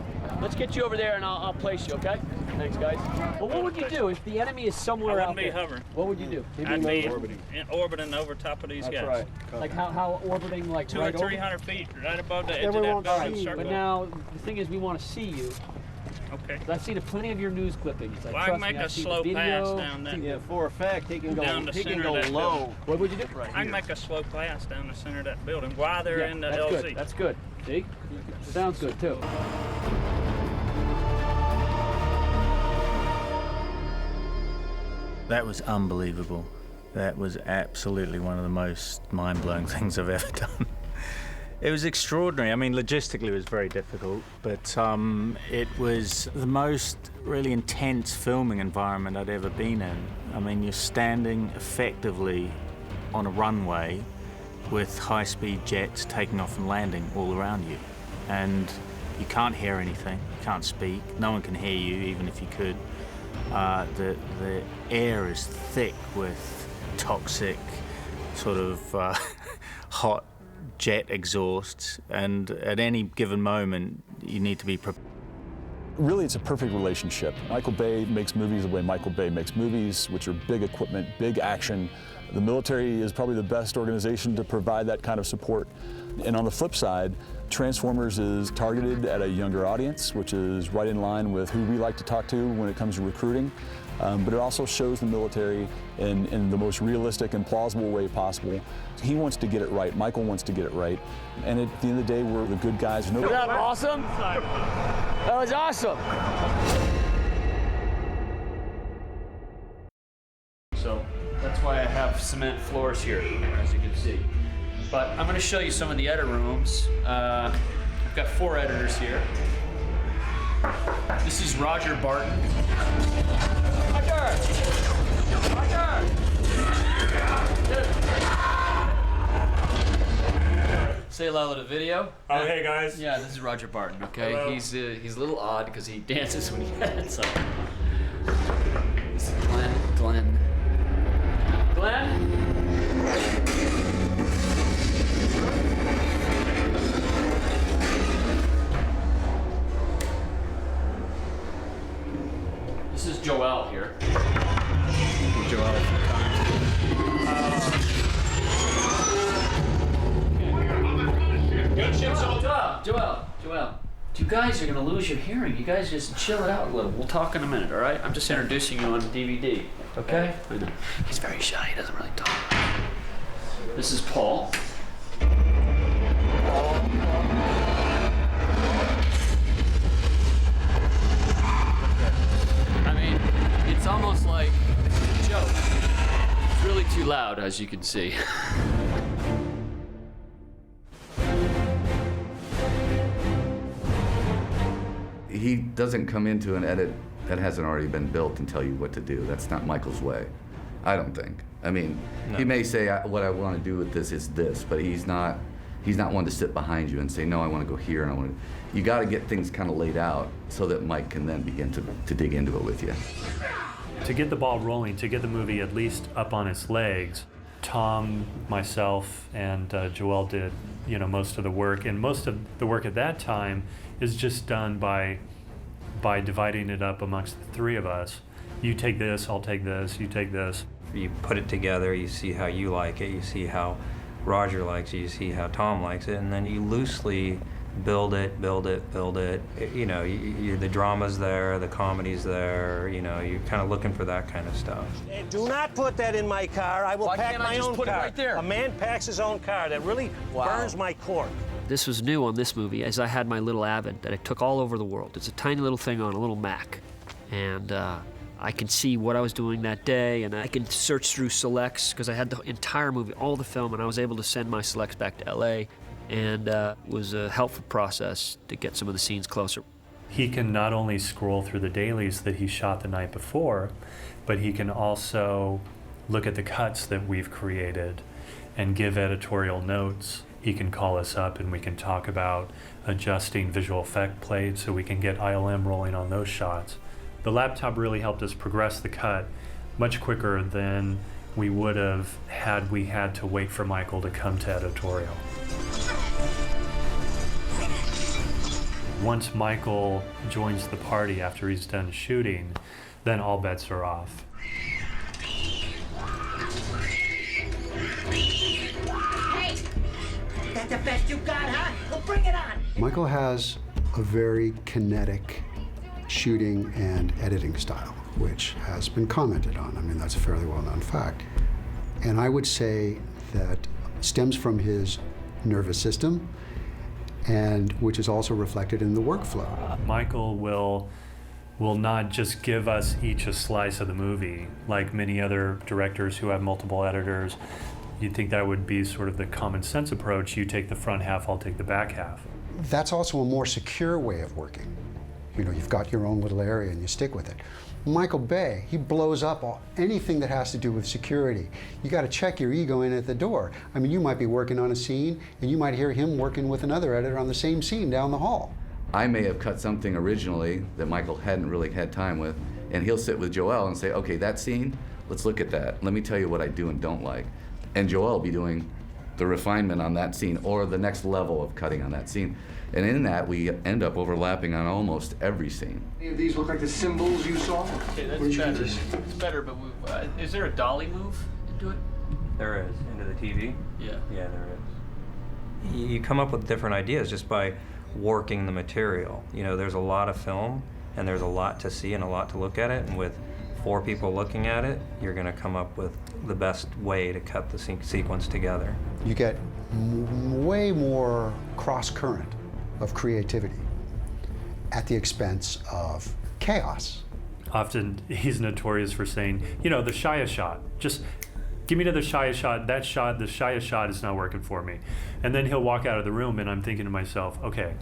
Let's get you over there and I'll place you, okay? Thanks, guys. Well, what would you do if the enemy is somewhere out there? I wouldn't be hovering. What would you do? I'd be orbiting over top of these guys. That's right. Like how orbiting, like 200 or 300 feet, right above the edge of that building circle. But now, the thing is, we want to see you. Okay. I've seen plenty of your news clippings. Well, I can make a slow pass down that. Yeah, for effect, he can go down the center of that low. building. What would you do? I can make a slow pass down the center of that building while they're in the that's LZ. Good. That's good. See? Sounds good, too. That was unbelievable. That was absolutely one of the most mind-blowing things I've ever done. It was extraordinary. I mean, logistically it was very difficult, but it was the most really intense filming environment I'd ever been in. I mean, you're standing effectively on a runway with high-speed jets taking off and landing all around you. And you can't hear anything, you can't speak, no one can hear you, even if you could. The air is thick with toxic, sort of hot jet exhausts, and at any given moment you need to be prepared. Really, it's a perfect relationship. Michael Bay makes movies the way Michael Bay makes movies, which are big equipment, big action. The military is probably the best organization to provide that kind of support. And on the flip side, Transformers is targeted at a younger audience, which is right in line with who we like to talk to when it comes to recruiting. But it also shows the military in the most realistic and plausible way possible. He wants to get it right. Michael wants to get it right. And at the end of the day, we're the good guys. Isn't that awesome? That was awesome. So that's why I have cement floors here, as you can see. But I'm going to show you some of the edit rooms. I've got 4 editors here. This is Roger Barton. Roger! Say hello to the video. Oh, hey guys. Yeah, this is Roger Barton. Okay, hello. He's a little odd because he dances when he edits. So. This is Glenn. This is Joel here. Joel. Good ship, Joel. You guys are gonna lose your hearing. You guys just chill it out a little. We'll talk in a minute, all right? I'm just introducing you on DVD, okay? I know. He's very shy. He doesn't really talk. This is Paul. I mean, it's almost like a joke. It's really too loud, as you can see. He doesn't come into an edit that hasn't already been built and tell you what to do. That's not Michael's way, I don't think. I mean, no. He may say, what I want to do with this is this, but he's not one to sit behind you and say, no, I want to go here, and I want to. You got to get things kind of laid out so that Mike can then begin to dig into it with you. To get the ball rolling, to get the movie at least up on its legs, Tom, myself, and Joel did, most of the work, and most of the work at that time is just done by dividing it up amongst the 3 of us. You take this, I'll take this, you take this. You put it together, you see how you like it, you see how Roger likes it, you see how Tom likes it, and then you loosely build it. You know, the drama's there, the comedy's there, you know, you're kind of looking for that kind of stuff. Hey, do not put that in my car. I will pack my own car. Right there? A man packs his own car. That really burns my cork. This was new on this movie, as I had my little Avid that I took all over the world. It's a tiny little thing on a little Mac. And I can see what I was doing that day, and I can search through selects, because I had the entire movie, all the film, and I was able to send my selects back to LA, and it was a helpful process to get some of the scenes closer. He can not only scroll through the dailies that he shot the night before, but he can also look at the cuts that we've created and give editorial notes. He can call us up and we can talk about adjusting visual effect plates so we can get ILM rolling on those shots. The laptop really helped us progress the cut much quicker than we would have had we had to wait for Michael to come to editorial. Once Michael joins the party after he's done shooting, then all bets are off. Hey, that's the best you got, huh? Well, bring it on. Michael has a very kinetic shooting and editing style, which has been commented on. I mean, that's a fairly well-known fact. And I would say that stems from his nervous system, and which is also reflected in the workflow. Michael will not just give us each a slice of the movie, like many other directors who have multiple editors. You'd think that would be sort of the common sense approach. You take the front half, I'll take the back half. That's also a more secure way of working. You know, you've got your own little area and you stick with it. Michael Bay, he blows up anything that has to do with security. You got to check your ego in at the door. I mean, you might be working on a scene and you might hear him working with another editor on the same scene down the hall. I may have cut something originally that Michael hadn't really had time with, and he'll sit with Joel and say, okay, that scene, let's look at that. Let me tell you what I do and don't like. And Joel will be doing the refinement on that scene or the next level of cutting on that scene. And in that, we end up overlapping on almost every scene. Any of these look like the symbols you saw? Okay, that's better. It's better, but is there a dolly move into it? There is, into the TV? Yeah. Yeah, there is. You come up with different ideas just by working the material. You know, there's a lot of film, and there's a lot to see and a lot to look at it, and with 4 people looking at it, you're gonna come up with the best way to cut the sequence together. You get way more cross-current of creativity at the expense of chaos. Often he's notorious for saying, you know, the Shia shot, just give me to the Shia shot, the Shia shot is not working for me. And then he'll walk out of the room and I'm thinking to myself, okay,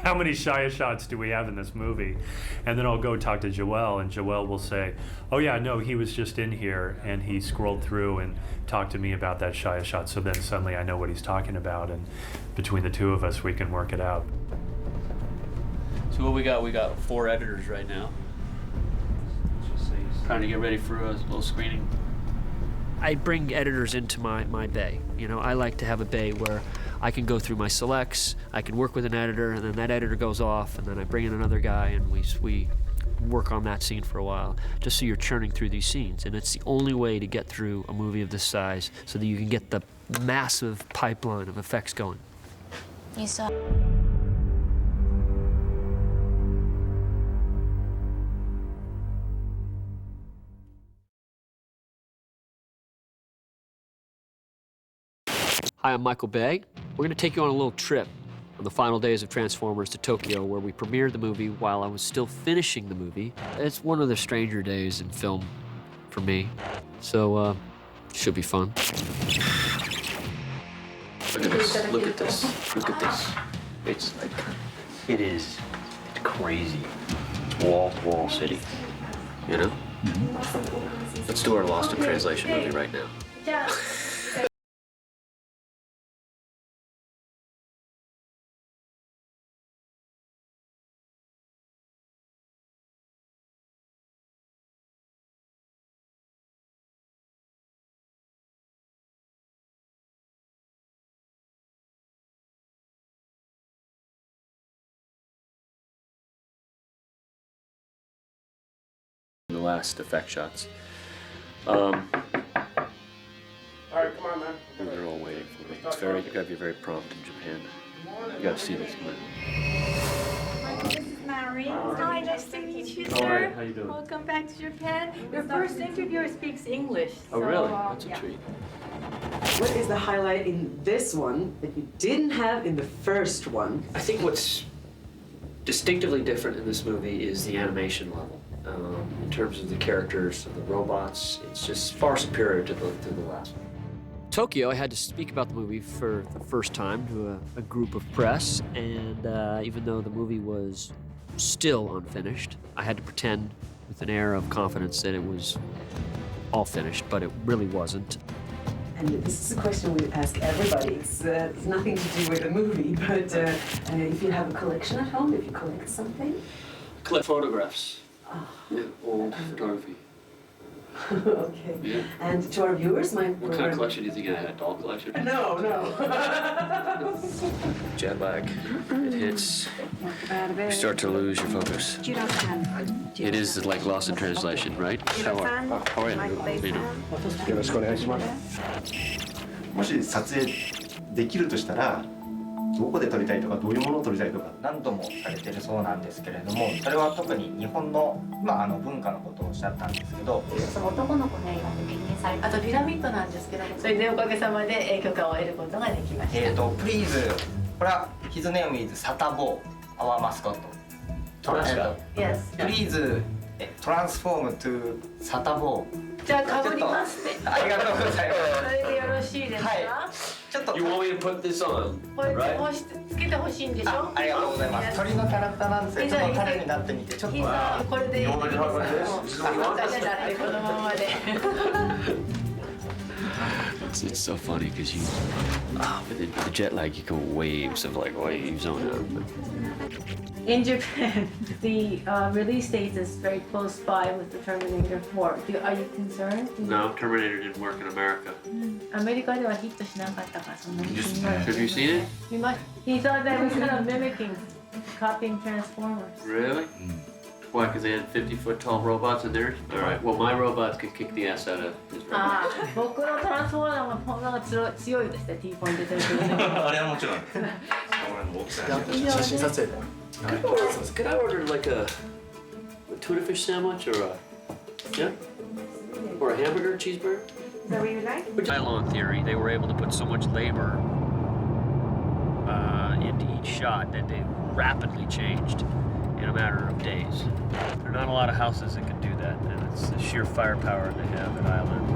how many Shia shots do we have in this movie? And then I'll go talk to Joel, and Joel will say, oh yeah, no, he was just in here and he scrolled through and talked to me about that Shia shot. So then suddenly I know what he's talking about, and between the two of us, we can work it out. So what we got 4 editors right now. Trying to get ready for a little screening. I bring editors into my bay. You know, I like to have a bay where I can go through my selects, I can work with an editor, and then that editor goes off, and then I bring in another guy, and we work on that scene for a while, just so you're churning through these scenes. And it's the only way to get through a movie of this size so that you can get the massive pipeline of effects going. You saw. Hi, I'm Michael Bay. We're going to take you on a little trip on the final days of Transformers to Tokyo, where we premiered the movie while I was still finishing the movie. It's one of the stranger days in film for me, so should be fun. Look at this, look at this, look at this. It's like, it's crazy. Wall-to-wall city, you know? Mm-hmm. Let's do our Lost in Translation movie right now. Yeah. The last effect shots. All right, come on, man. They're all waiting. You gotta be very prompt in Japan. You gotta see this man. This is Mary. Hi, nice to meet you, sir. All right, how you doing? Welcome back to Japan. Your first interviewer speaks English. Oh, really? That's a treat. What is the highlight in this one that you didn't have in the first one? I think what's distinctively different in this movie is the animation level. In terms of the characters and the robots, it's just far superior to the last one. Tokyo, I had to speak about the movie for the first time to a group of press, and even though the movie was still unfinished, I had to pretend with an air of confidence that it was all finished, but it really wasn't. And this is a question we ask everybody. It's nothing to do with the movie, but if you have a collection at home, if you collect something? Collect photographs. Yeah, old photography. Okay. Yeah. And to our viewers, What kind of collection do you think I had? Doll collection? No. Jet lag. It hits. You start to lose your focus. It is like lost in translation, right? How are you? How are you? よろしくお願いします。もし撮影できるとしたら、どこで撮りたいとか、どういうものを撮りたいとか。何度もされてるそうなんですけれども、それは特に日本の文化のことをおっしゃったんですけど、男の子の映画で記念されあとピラミッドなんですけども、それでおかげさまで許可を得ることができました。Please, これは His name is Satabo, our mascot. Yes. Please transform to Satabo. じゃあかぶりますって。ありがとうございます。それでよろしいですか？ちょっと You want me to put this on? これつけてほしいんでしょ？ありがとうございます。鳥のキャラクターなんですけど、ちょっと彼になってみて、ちょっと。これでいいですか？このままで。It's so funny because with the jet lag, you go waves of waves on it. In Japan, the release date is very close by with the Terminator 4. Are you concerned? No, Terminator didn't work in America. アメリカではヒットしなかったからそんなに。Have you seen it? He thought that was kind of mimicking, copying Transformers. Really? Why? Because they had 50-foot tall robots in theirs? All right. Well, my robots can kick the ass out of his robots. 僕のトランスフォーマーはこんな強いですね。T ポイント出てる。あれはもちろん。写真撮影で。Could I order like a tuna fish sandwich or a hamburger, cheeseburger? Is that what you like? In theory, they were able to put so much labor into each shot that they rapidly changed in a matter of days. There are not a lot of houses that can do that, and it's the sheer firepower they have at Island.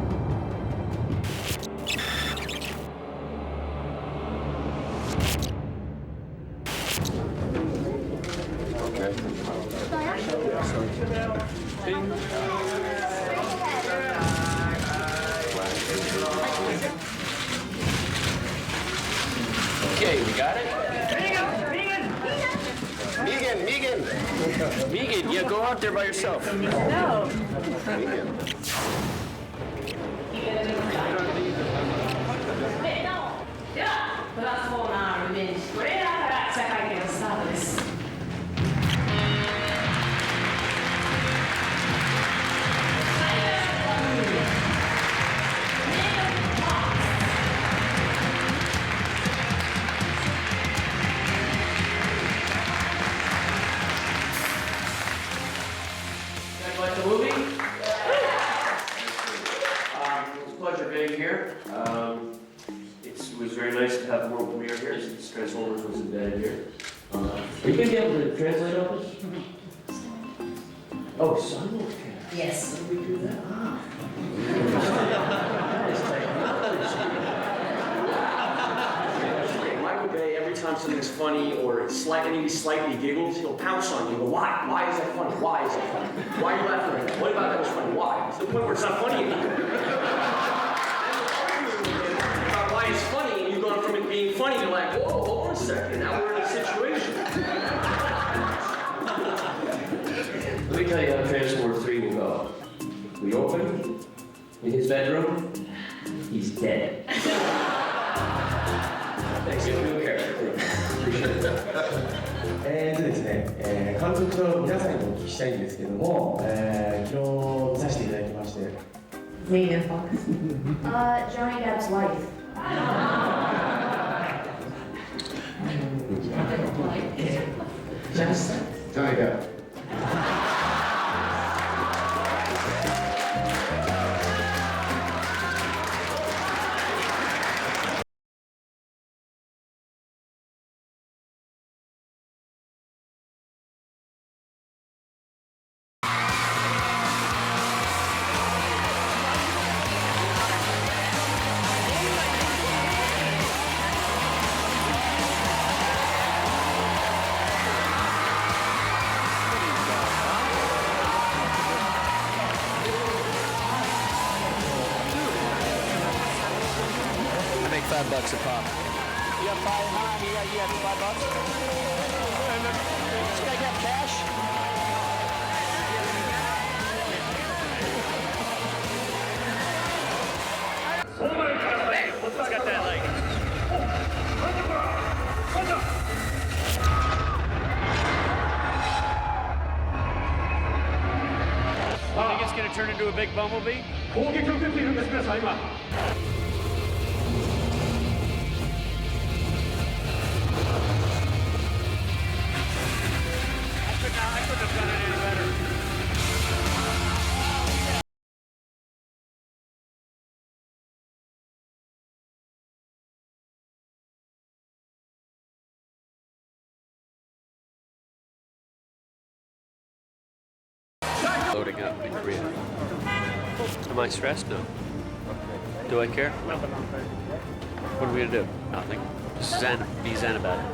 Okay, we got it? Megan, yeah, go out there by yourself. No. Megan. では、トランスフォーマーリベンジトレーラーから記者会見スタートです。Like the movie? It's a pleasure being here. It was very nice to have the world premiere here since Transformers was embedded here. Are you going to be able to translate all this? Oh, simulcast. Yes. How do we do that? Michael Bay, every time something's funny or slightly giggles, he'll pounce on you. Go, why? Why is that funny? Why is that funny? Why are you laughing right now? What about that was funny? Why? It's the point where it's not funny anymore. Why it's funny, and you've gone from it being funny to like, whoa, hold on a second, now we're in a situation. Let me tell you how Transformers 3 will go. We open in his bedroom, he's dead. Thanks, you new character. Appreciate that. ですね、監督の皆さんにお聞きしたいんですけども、昨日見させていただきまして。Megan Fox. Johnny Depp's wife. Just tie it up. $5 a pop. You have five, huh? You have $5? This guy got cash? Let's get that leg. You think it's going to turn into a big bumblebee? I couldn't have done it any better. Loading up in Korea. Am I stressed? No. Do I care? Nothing on there. What are we gonna do? Nothing. Just be zen about it.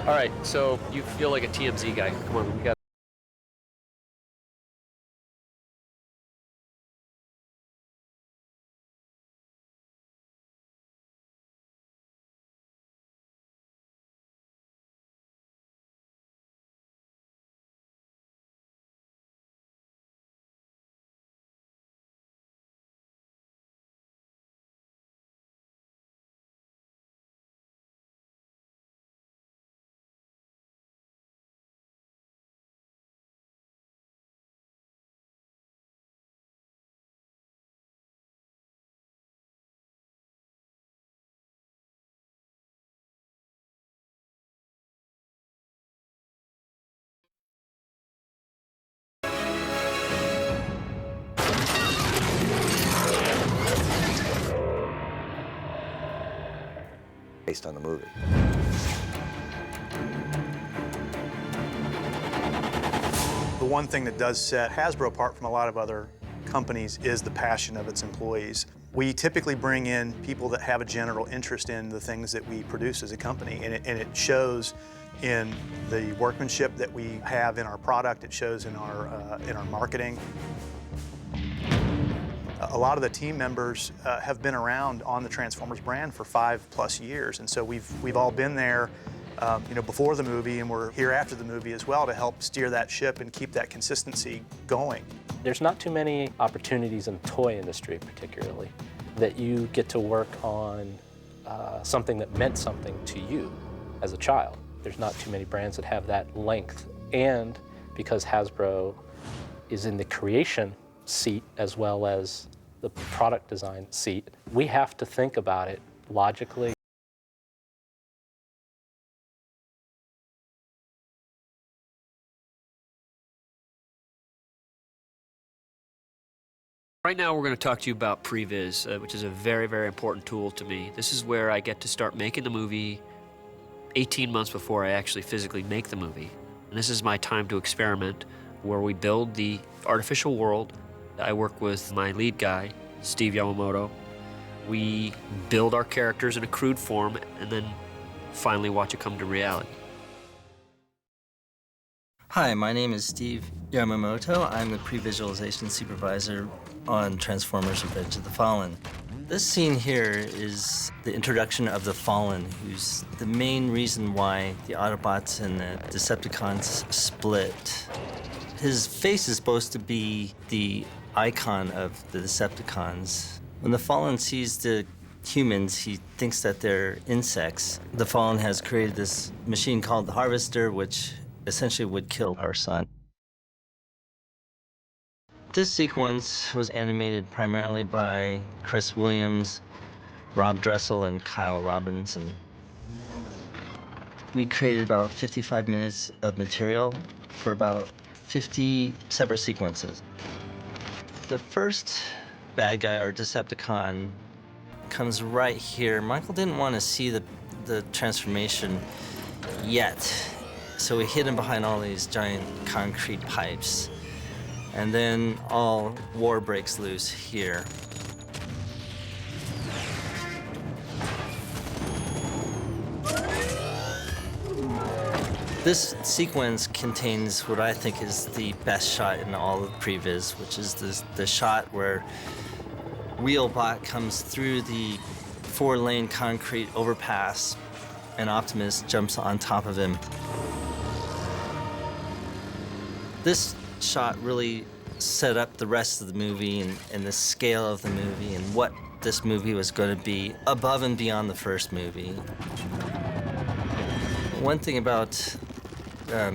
All right, so you feel like a TMZ guy. Come on, we got. Based on the movie. The one thing that does set Hasbro apart from a lot of other companies is the passion of its employees. We typically bring in people that have a general interest in the things that we produce as a company, and it shows in the workmanship that we have in our product. It shows in our marketing. A lot of the team members have been around on the Transformers brand for 5+ years, and so we've all been there, before the movie, and we're here after the movie as well to help steer that ship and keep that consistency going. There's not too many opportunities in the toy industry, particularly, that you get to work on something that meant something to you as a child. There's not too many brands that have that length, and because Hasbro is in the creation seat as well as the product design seat, we have to think about it logically. Right now we're going to talk to you about Previs, which is a very, very important tool to me. This is where I get to start making the movie 18 months before I actually physically make the movie. And this is my time to experiment, where we build the artificial world. I work with my lead guy, Steve Yamamoto. We build our characters in a crude form and then finally watch it come to reality. Hi, my name is Steve Yamamoto. I'm the pre-visualization supervisor on Transformers: Revenge of the Fallen. This scene here is the introduction of the Fallen, who's the main reason why the Autobots and the Decepticons split. His face is supposed to be the icon of the Decepticons. When the Fallen sees the humans, he thinks that they're insects. The Fallen has created this machine called the Harvester, which essentially would kill our son. This sequence was animated primarily by Chris Williams, Rob Dressel, and Kyle Robinson. We created about 55 minutes of material for about 50 separate sequences. The first bad guy, or Decepticon, comes right here. Michael didn't want to see the transformation yet, so we hid him behind all these giant concrete pipes. And then all war breaks loose here. This sequence contains what I think is the best shot in all of Previs, which is the shot where Wheelbot comes through the 4-lane concrete overpass and Optimus jumps on top of him. This shot really set up the rest of the movie and the scale of the movie and what this movie was going to be above and beyond the first movie. One thing about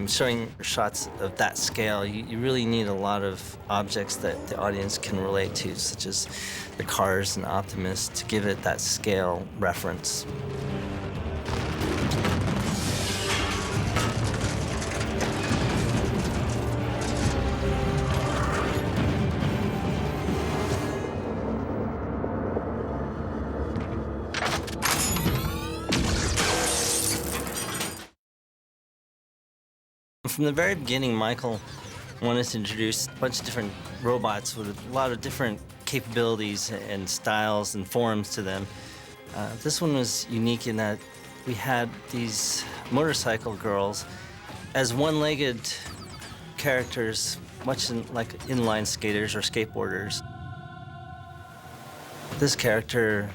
showing shots of that scale, you really need a lot of objects that the audience can relate to, such as the cars and Optimus, to give it that scale reference. From the very beginning, Michael wanted to introduce a bunch of different robots with a lot of different capabilities and styles and forms to them. This one was unique in that we had these motorcycle girls as one-legged characters, much like inline skaters or skateboarders. This character,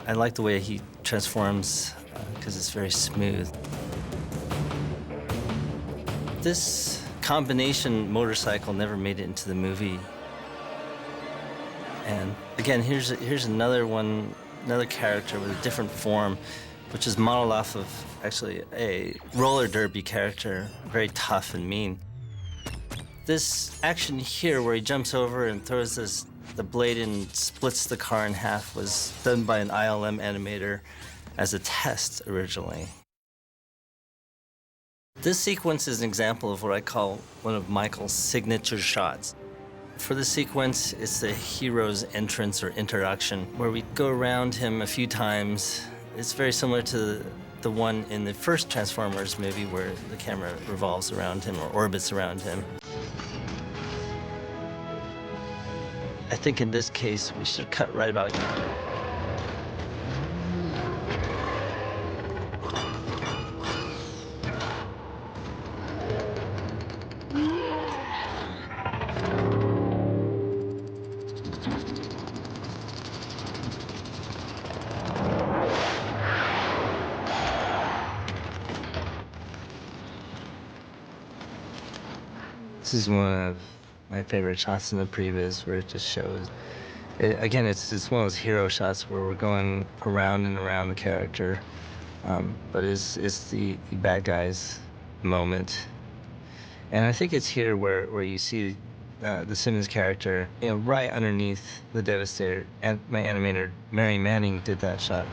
I like the way he transforms because it's very smooth. This combination motorcycle never made it into the movie. And again, here's another character with a different form, which is modeled off of actually a roller derby character, very tough and mean. This action here where he jumps over and throws the blade and splits the car in half was done by an ILM animator as a test originally. This sequence is an example of what I call one of Michael's signature shots. For the sequence, it's the hero's entrance or introduction, where we go around him a few times. It's very similar to the one in the first Transformers movie where the camera revolves around him or orbits around him. I think in this case, we should cut right about here. This is one of my favorite shots in the previs, where it just shows. Again, it's one of those hero shots where we're going around and around the character, but it's the bad guy's moment. And I think it's here where you see the Simmons character, right underneath the Devastator. And my animator, Mary Manning, did that shot.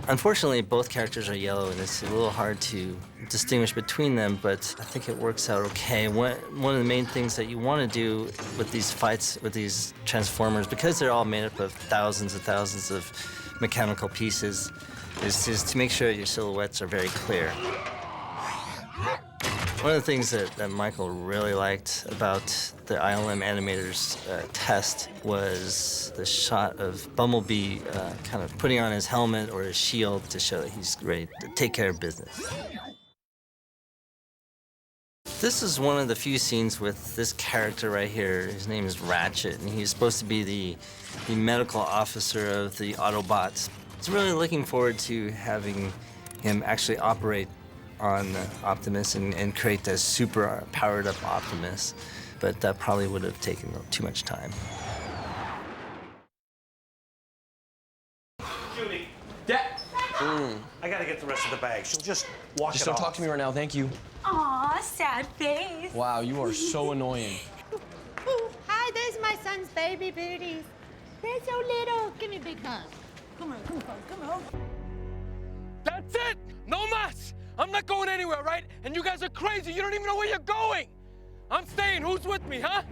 Unfortunately, both characters are yellow, and it's a little hard to distinguish between them, but I think it works out okay. One of the main things that you want to do with these fights, with these Transformers, because they're all made up of thousands and thousands of mechanical pieces, is to make sure your silhouettes are very clear. One of the things that Michael really liked about the ILM animator's test was the shot of Bumblebee kind of putting on his helmet or his shield to show that he's ready to take care of business. This is one of the few scenes with this character right here. His name is Ratchet, and he's supposed to be the medical officer of the Autobots. I was really looking forward to having him actually operate on Optimus and create this super powered up Optimus, but that probably would have taken too much time. Judy. Dad. I gotta get the rest of the bag. She'll just walk Just it don't off. talk to me right now, thank you. Aw, sad face. Wow, you are so annoying. Hi, there's my son's baby booties. They're so little. Give me a big hug. Come on, come on, come on. That's it! No mas! I'm not going anywhere, right? And you guys are crazy. You don't even know where you're going. I'm staying. Who's with me, huh?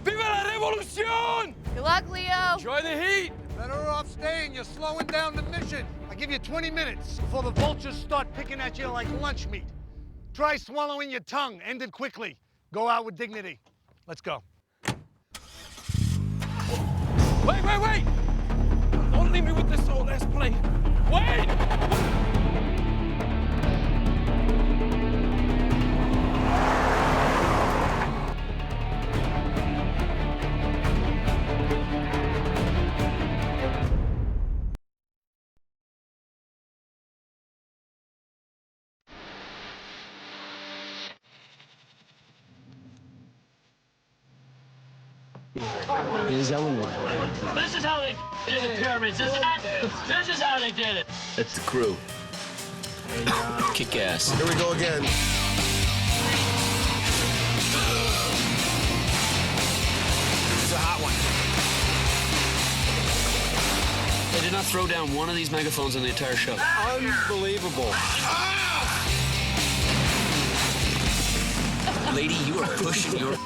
Viva la revolución! Good luck, Leo. Enjoy the heat. Better off staying. You're slowing down the mission. I give you 20 minutes before the vultures start picking at you like lunch meat. Try swallowing your tongue. End it quickly. Go out with dignity. Let's go. Wait, wait, wait! Don't leave me with this old ass plane. Wait! His element. This is how they did the pyramids, isn't it? This is how they did it. That's the crew. Kick ass. Here we go again. It's a hot one. They did not throw down one of these megaphones in the entire show. Unbelievable. Lady, you are pushing your luck.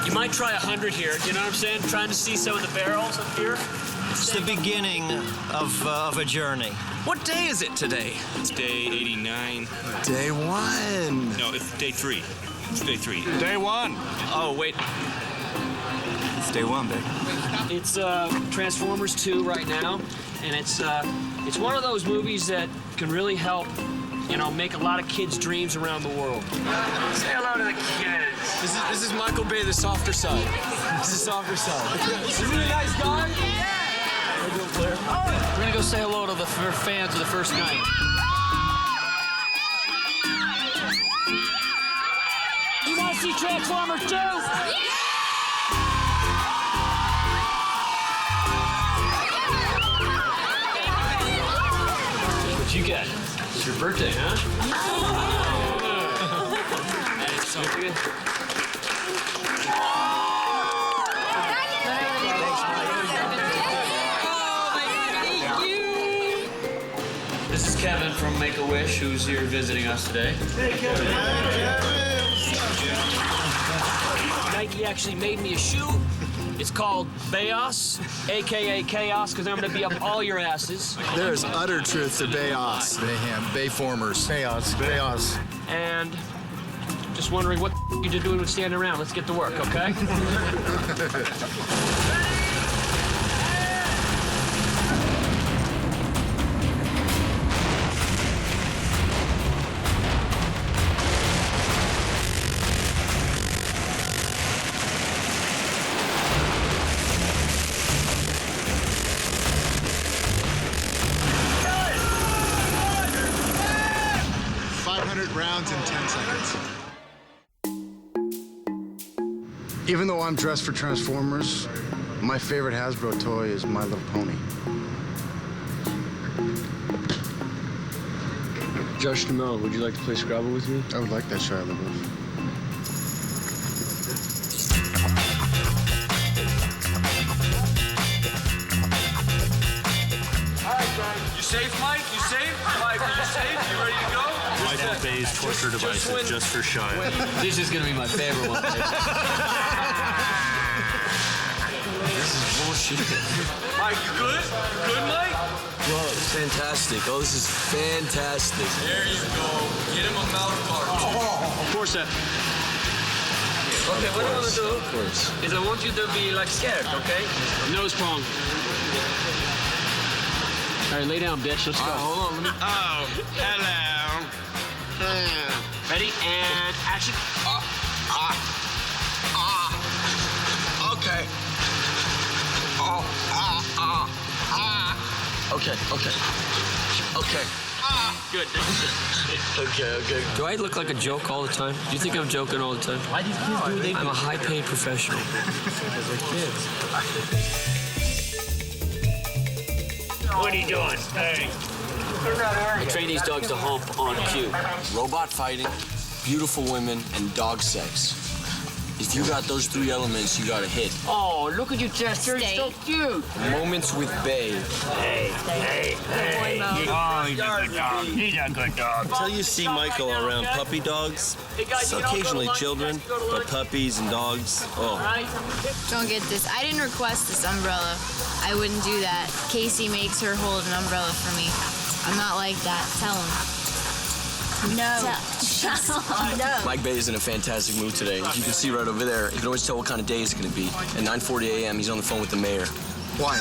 You might try 100 here, you know what I'm saying? Trying to see some of the barrels up here. It's the beginning of a journey. What day is it today? It's day 89. Day one. No, it's day 3. It's day 3. Day one. Oh, wait. It's day one, babe. It's Transformers 2 right now, and it's one of those movies that can really help, you know, make a lot of kids' dreams around the world. Say hello to the kids. This is Michael Bay, the softer side. This is the softer side. Is he a nice guy? We're gonna go say hello to the fans of the first night. You want to see Transformers 2? What you got? It's your birthday, huh? Hey, so good. This is Kevin from Make-A-Wish, who's here visiting us today. Hey, Kevin. Nike actually made me a shoe. It's called Bayos, a.k.a. Chaos, because I'm going to be up all your asses. There's utter truth to Bayos. Bayham, Bayformers. Bayos. And just wondering what you're doing with standing around. Let's get to work, okay? 500 rounds in 10 seconds. Even though I'm dressed for Transformers, my favorite Hasbro toy is My Little Pony. Josh Duhamel, would you like to play Scrabble with me? I would like that, Shia LaBeouf. You safe, Mike? You safe? Mike, are you safe? You ready to go? I have Bay's torture devices just for Shia. This is gonna be my favorite one. This is bullshit. Mike, you good? You good, Mike? Whoa, this is fantastic. Oh, this is fantastic. There you go. Get him a mouth guard. Of course, okay, what I want to do is I want you to be like scared, okay? Nose prong. All right, lay down, bitch. Let's go. Hold on, let me. Oh, hello. Ready? And action. Okay. Okay. Good. Okay. Do I look like a joke all the time? Do you think I'm joking all the time? Why do you kids do what they do? I'm a high-paid professional. Because they're kids. What are you doing? Hey. I train these dogs to hump on cue. Robot fighting, beautiful women, and dog sex. If you got those three elements, you got a hit. Oh, look at you, Chester. You're so cute. Moments with Bae. Hey. Oh, he's a good dog. He's a good dog. Until you see Michael around puppy dogs, so occasionally children, but puppies and dogs, oh. Don't get this. I didn't request this umbrella. I wouldn't do that. Casey makes her hold an umbrella for me. I'm not like that. Tell him. No. No. Mike Bae is in a fantastic mood today. You can see right over there. You can always tell what kind of day it's going to be. At 9:40 a.m., he's on the phone with the mayor. Why?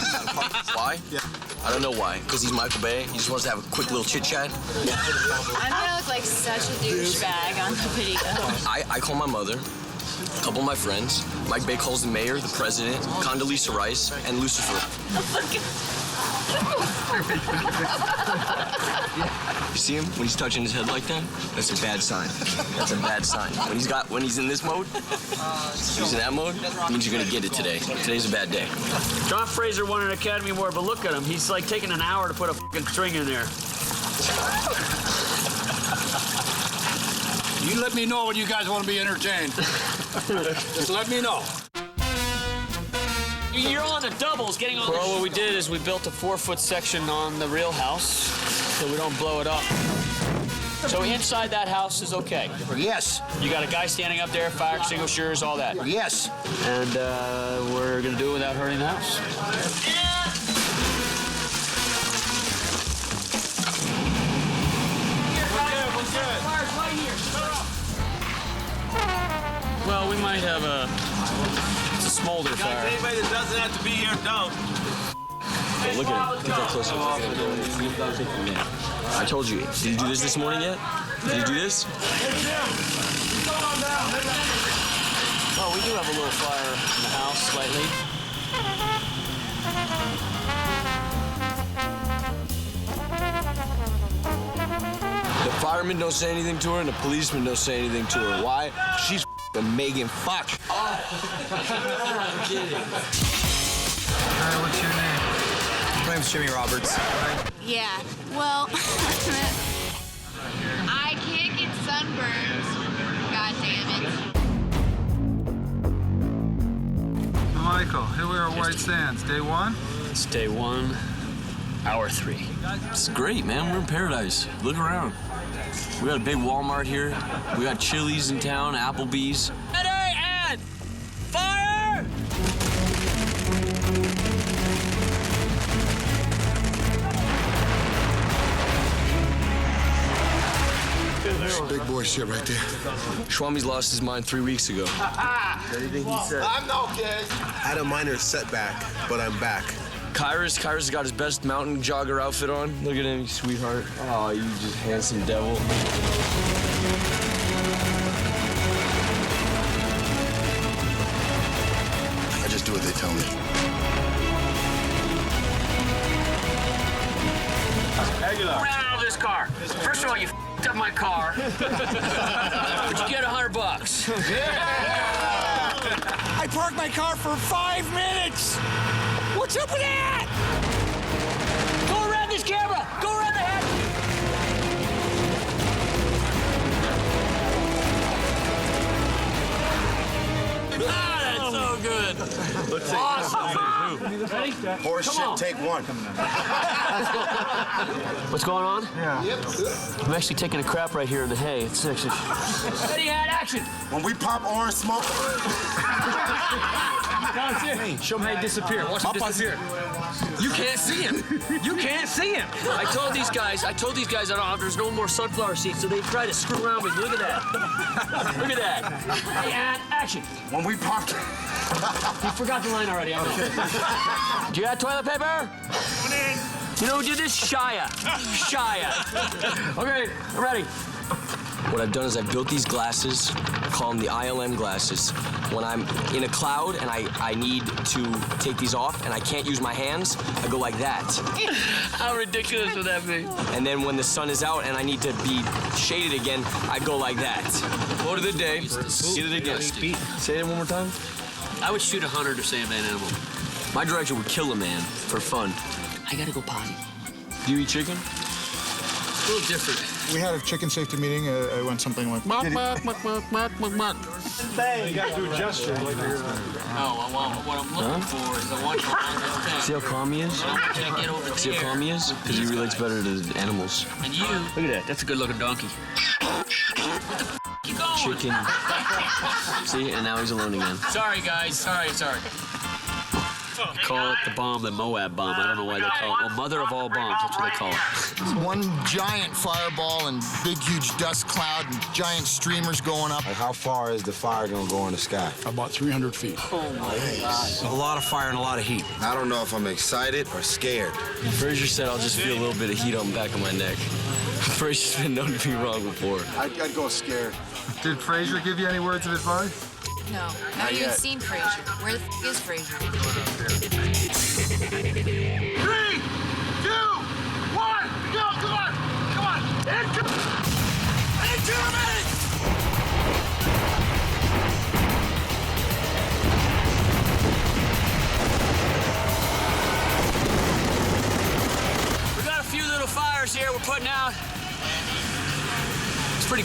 Why? Yeah. I don't know why. Because he's Michael Bae. He just wants to have a quick little chit-chat. I'm gonna look like such a douchebag on the video. I call my mother, a couple of my friends. Mike Bae calls the mayor, the president, Condoleezza Rice, and Lucifer. You see him when he's touching his head like that? That's a bad sign. That's a bad sign. When he's in this mode, he's in that mode, it means you're gonna get it today. Today's a bad day. John Fraser won an Academy Award, but look at him. He's like taking an hour to put a fucking string in there. You let me know when you guys want to be entertained. Just let me know. You're on the doubles, getting on. Well, what we did is we built a 4-foot section on the real house so we don't blow it up. So inside that house is okay. Yes. You got a guy standing up there, fire extinguishers, all that. Yes. And we're gonna do it without hurting the house. Well, we might have a smolder fire. Anybody that doesn't have to be here, don't. Hey, look at him. Get that closer. I told you. Did you do this morning yet? Did you do this? Oh, we do have a little fire in the house slightly. The firemen don't say anything to her, and the policemen don't say anything to her. Why? She's Megan. Fuck. I'm kidding. Hi, what's your name? My name's Jimmy Roberts. Yeah, well, I can't get sunburned. God damn it. Michael, here we are at White Sands. Day one? It's day 1, hour 3. It's great, man. We're in paradise. Look around. We got a big Walmart here. We got Chili's in town, Applebee's. Ready and fire! Big boy shit right there. Schwami's lost his mind 3 weeks ago. Anything he said. I'm okay. Had a minor setback, but I'm back. Kyrus got his best mountain jogger outfit on. Look at him, you sweetheart. Oh, you just handsome devil. I just do what they tell me. Aguilar. Get out of this car. First of all, you f***ed up my car. But you get $100. Yeah! I parked my car for 5 minutes. What's up with that? Go around this camera. Go around the head. Ah, that's so good. Let's see. Awesome. Ready? Horse shit, take one. What's going on? Yeah. I'm actually taking a crap right here in the hay. It's actually... Ready, and action. When we pop orange smoke... Show him how he disappear. Watch him disappear. You can't see him. You can't see him. I told these guys there's no more sunflower seeds, so they try to screw around with me. Look at that. Look at that. Hey, and action. When we popped... You forgot the line already. Do you have toilet paper? You know who did this? Shia. Shia. Okay, I'm ready. What I've done is I've built these glasses, I call them the ILM glasses. When I'm in a cloud and I need to take these off and I can't use my hands, I go like that. How ridiculous would that be? And then when the sun is out and I need to be shaded again, I go like that. Quote of the day, get it again. Say it one more time. I would shoot a hunter to save an animal. My director would kill a man for fun. I gotta go potty. Do you eat chicken? It's a little different. We had a chicken safety meeting. It went something like, "Bark, bark, bark, bark, bark, bark, bark." You gotta do a gesture. No, what I'm looking for is I want you on this See how calm he is? I want you to get over See how calm he is? Because he relates better to animals. And you... Look at that. That's a good-looking donkey. You going? Chicken. See, and now he's alone again. Sorry, guys. Sorry. Call it the bomb, the Moab bomb. I don't know why they call it. Well, mother of all bombs, that's what they call it. One giant fireball and big, huge dust cloud and giant streamers going up. Like how far is the fire gonna go in the sky? About 300 feet. Oh, my God. A lot of fire and a lot of heat. I don't know if I'm excited or scared. Frazier said I'll just feel a little bit of heat on the back of my neck. Frazier's been known to be wrong before. I'd go scared. Did Frazier give you any words of advice? No, not even seen Frazier. Where the f is Frazier? 3, 2, 1, go! Come on! Into me! We got a few little fires here we're putting out. It's pretty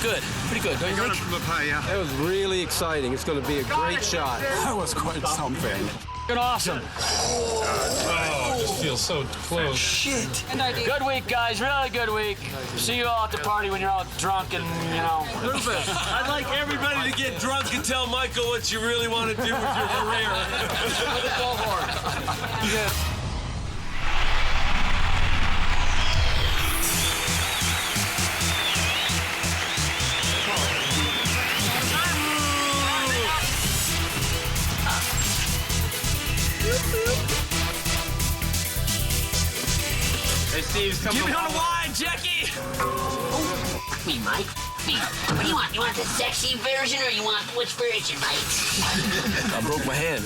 good, don't you think? Look high, yeah. That was really exciting. It's gonna be a great shot. That was quite something. Good, awesome. Oh, it just feels so close. Shit. Good week, guys, really good week. See you all at the party when you're all drunk and, you know. I'd like everybody to get drunk and tell Michael what you really want to do with your career. Go hard. Yeah. Hey, Steve's coming. Give me on the wine, Jackie! Me, Mike. Me. What do you want? You want the sexy version or you want which version, Mike? I broke my hand.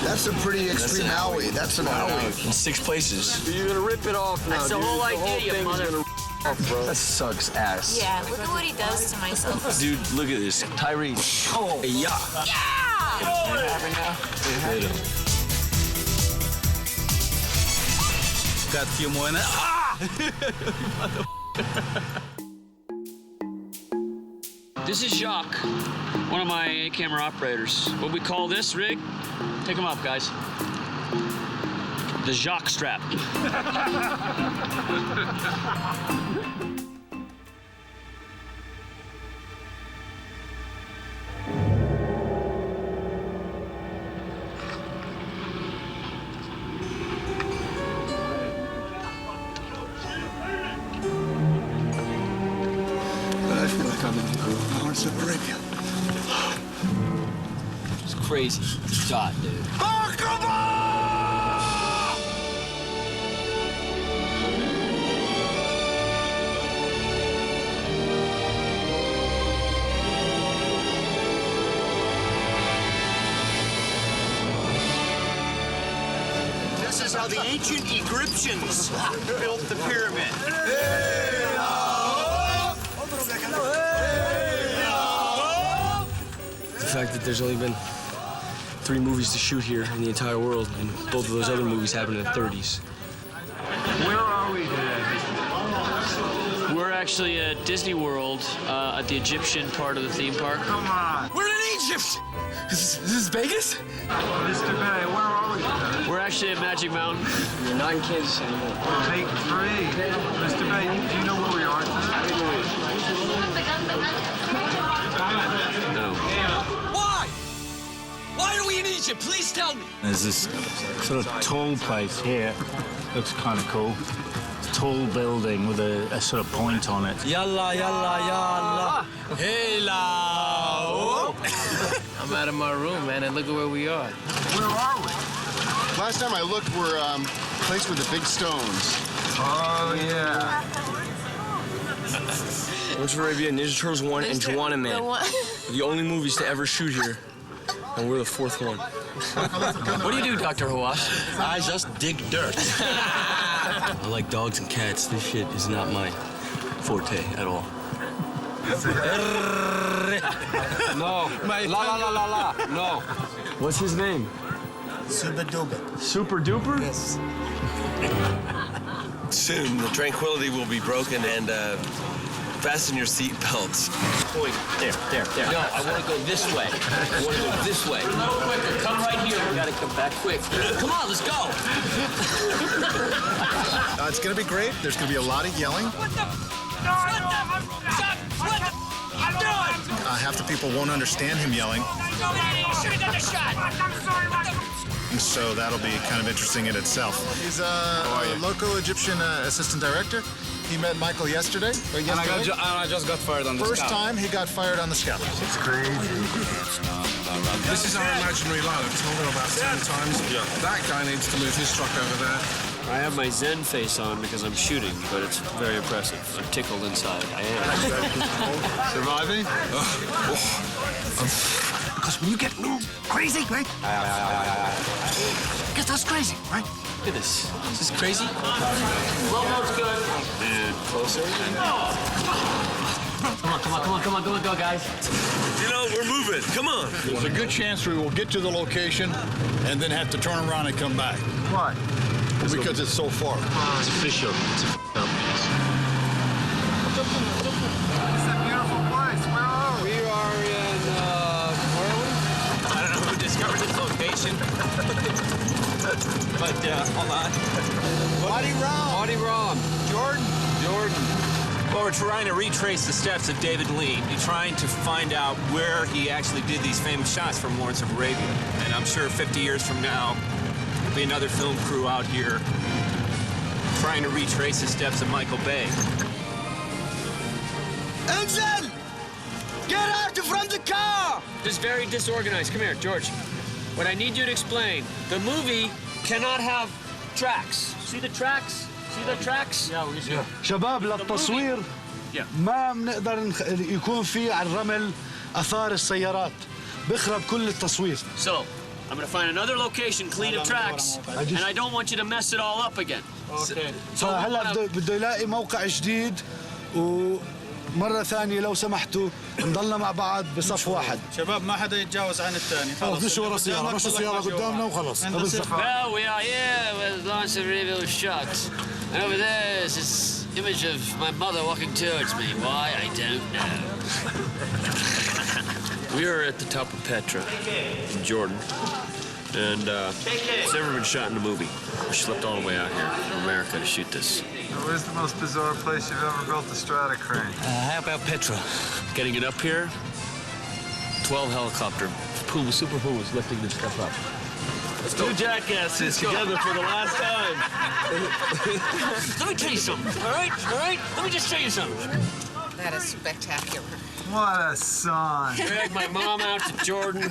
That's a pretty extreme owie. That's an owie. In 6 places. You're gonna rip it off now. That's the whole idea, you mother. That sucks ass. Yeah, look at what he does to myself. Dude, look at this. Tyrese. Oh. Hey, yeah. Got a few more in it. Ah! This is Jacques, one of my camera operators. What we call this rig? Pick him up, guys. The Jacques strap. I feel like I'm in Lawrence of Arabia. It's crazy. Shot, dude. Oh, come on! This is how the ancient Egyptians built the pyramid. The fact that there's only been 3 movies to shoot here in the entire world, and both of those other movies happened in the 30s. Where are we today? We're actually at Disney World, at the Egyptian part of the theme park. Come on. We're in Egypt! Is this Vegas? Mr. Bay, where are we today? We're actually at Magic Mountain. You're not in Kansas anymore. Take 3. Mr. Bay, do you know where we are today? No. Why? Why are we in Egypt? Please tell me. There's this sort of tall place here. Looks kind of cool. Tall building with a sort of point on it. Yalla, yalla, yalla. Hey, la. I'm out of my room, man, and look at where we are. Where are we? Last time I looked, we're place with the big stones. Oh, yeah. Lawrence of Arabia, Ninja Turtles 1, and Juwanna Man. The only movies to ever shoot here, and we're the 4th one. What do you do, Dr. Hawass? I just dig dirt. I like dogs and cats. This shit is not my forte at all. No. La. No. What's his name? Super duper. Super Duper? Yes. Soon, the tranquility will be broken, and fasten your seat belts. Point. There. No, I want to go this way. I want to go this way. A little quicker. Come right here. We got to come back quick. Come on, let's go. It's going to be great. There's going to be a lot of yelling. Half the people won't understand him yelling. So that'll be kind of interesting in itself. He's a local Egyptian assistant director. He met Michael yesterday. And I just got fired on the First time he got fired on the scout. It's crazy. This is our imaginary line. I've told him about 10 times. Yeah. That guy needs to move his truck over there. I have my Zen face on because I'm shooting, but it's very impressive. I'm tickled inside. I am. Surviving? Because when you get a little crazy, right? Gets us crazy, right? Look at this. Is this crazy? Logo's good. And closer. Come on, go, guys. You know, we're moving. Come on. There's a good chance we will get to the location and then have to turn around and come back. Why? Because it's so far. It's official. It's a It's a beautiful place. Where are we? We are in, where are we? I don't know who discovered this location. But, hold on. Wadi Ram. Jordan. Well, we're trying to retrace the steps of David Lee. We're trying to find out where he actually did these famous shots from Lawrence of Arabia. And I'm sure 50 years from now, there'll be another film crew out here trying to retrace the steps of Michael Bay. Ensign! Get out from the car! This is very disorganized. Come here, George. What I need you to explain, the movie cannot have tracks. See the tracks? See the tracks? Yeah, we see. شباب للتصوير ما بنقدر يكون في على الرمل آثار السيارات. بخرب كل التصوير. So, I'm gonna find another location clean of tracks, and I don't want you to mess it all up again. Okay. فهلا بده يلاقي موقع جديد ومرة ثانية لو سمحتوا نضلنا مع بعض بصف واحد. شباب ما حدا يتجاوز عن الثاني. خلص مش ورا السيارة، مش السيارة قدامنا وخلص. Well, we are here with Lawrence of Arabia shots. And over there is this image of my mother walking towards me. Why, I don't know. We are at the top of Petra in Jordan. And it's never been shot in a movie. We schlepped all the way out here from America to shoot this. Where's the most bizarre place you've ever built a strata crane? How about Petra? Getting it up here, 12 helicopter Super Pumas lifting this stuff up. Two jackasses together for the last time. Let me tell you something, all right? Let me just show you something. That is spectacular. What a son. Drag my mom out to Jordan.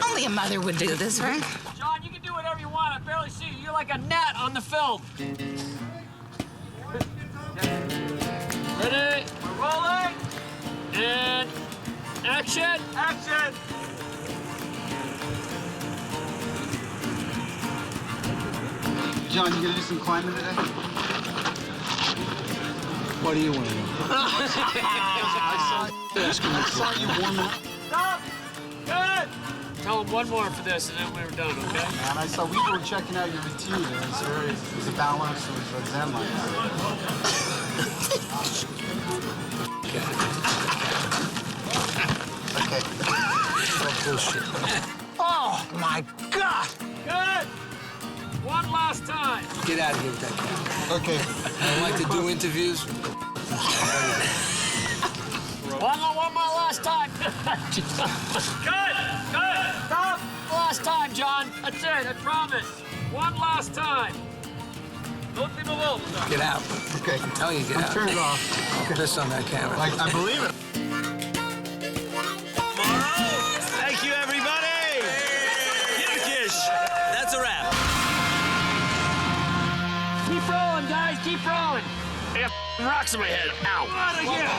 Only a mother would do this, right? John, you can do whatever you want. I barely see you. You're like a gnat on the film. Ready? We're rolling. And action. Action. John, you gonna do some climbing today? What do you want to know? I saw you warming up. Stop. Good. Tell him one more for this, and then we're done, okay? Man, I saw we were checking out your routine. It was a balance. It was a zen like Okay. Bullshit. Oh, my God. Good. One last time. Get out of here with that cat. Okay. I don't like to do interviews. One more last time. Good. Stop. Last time, John. That's it. I promise. One last time. Get out. Okay. I'm telling you, get out. Turn it off. I'll piss on that camera. I believe it. Thank you, everybody. Yidish. That's a wrap. Keep rolling, guys. Keep rolling. I got rocks in my head. Ow. Out of here.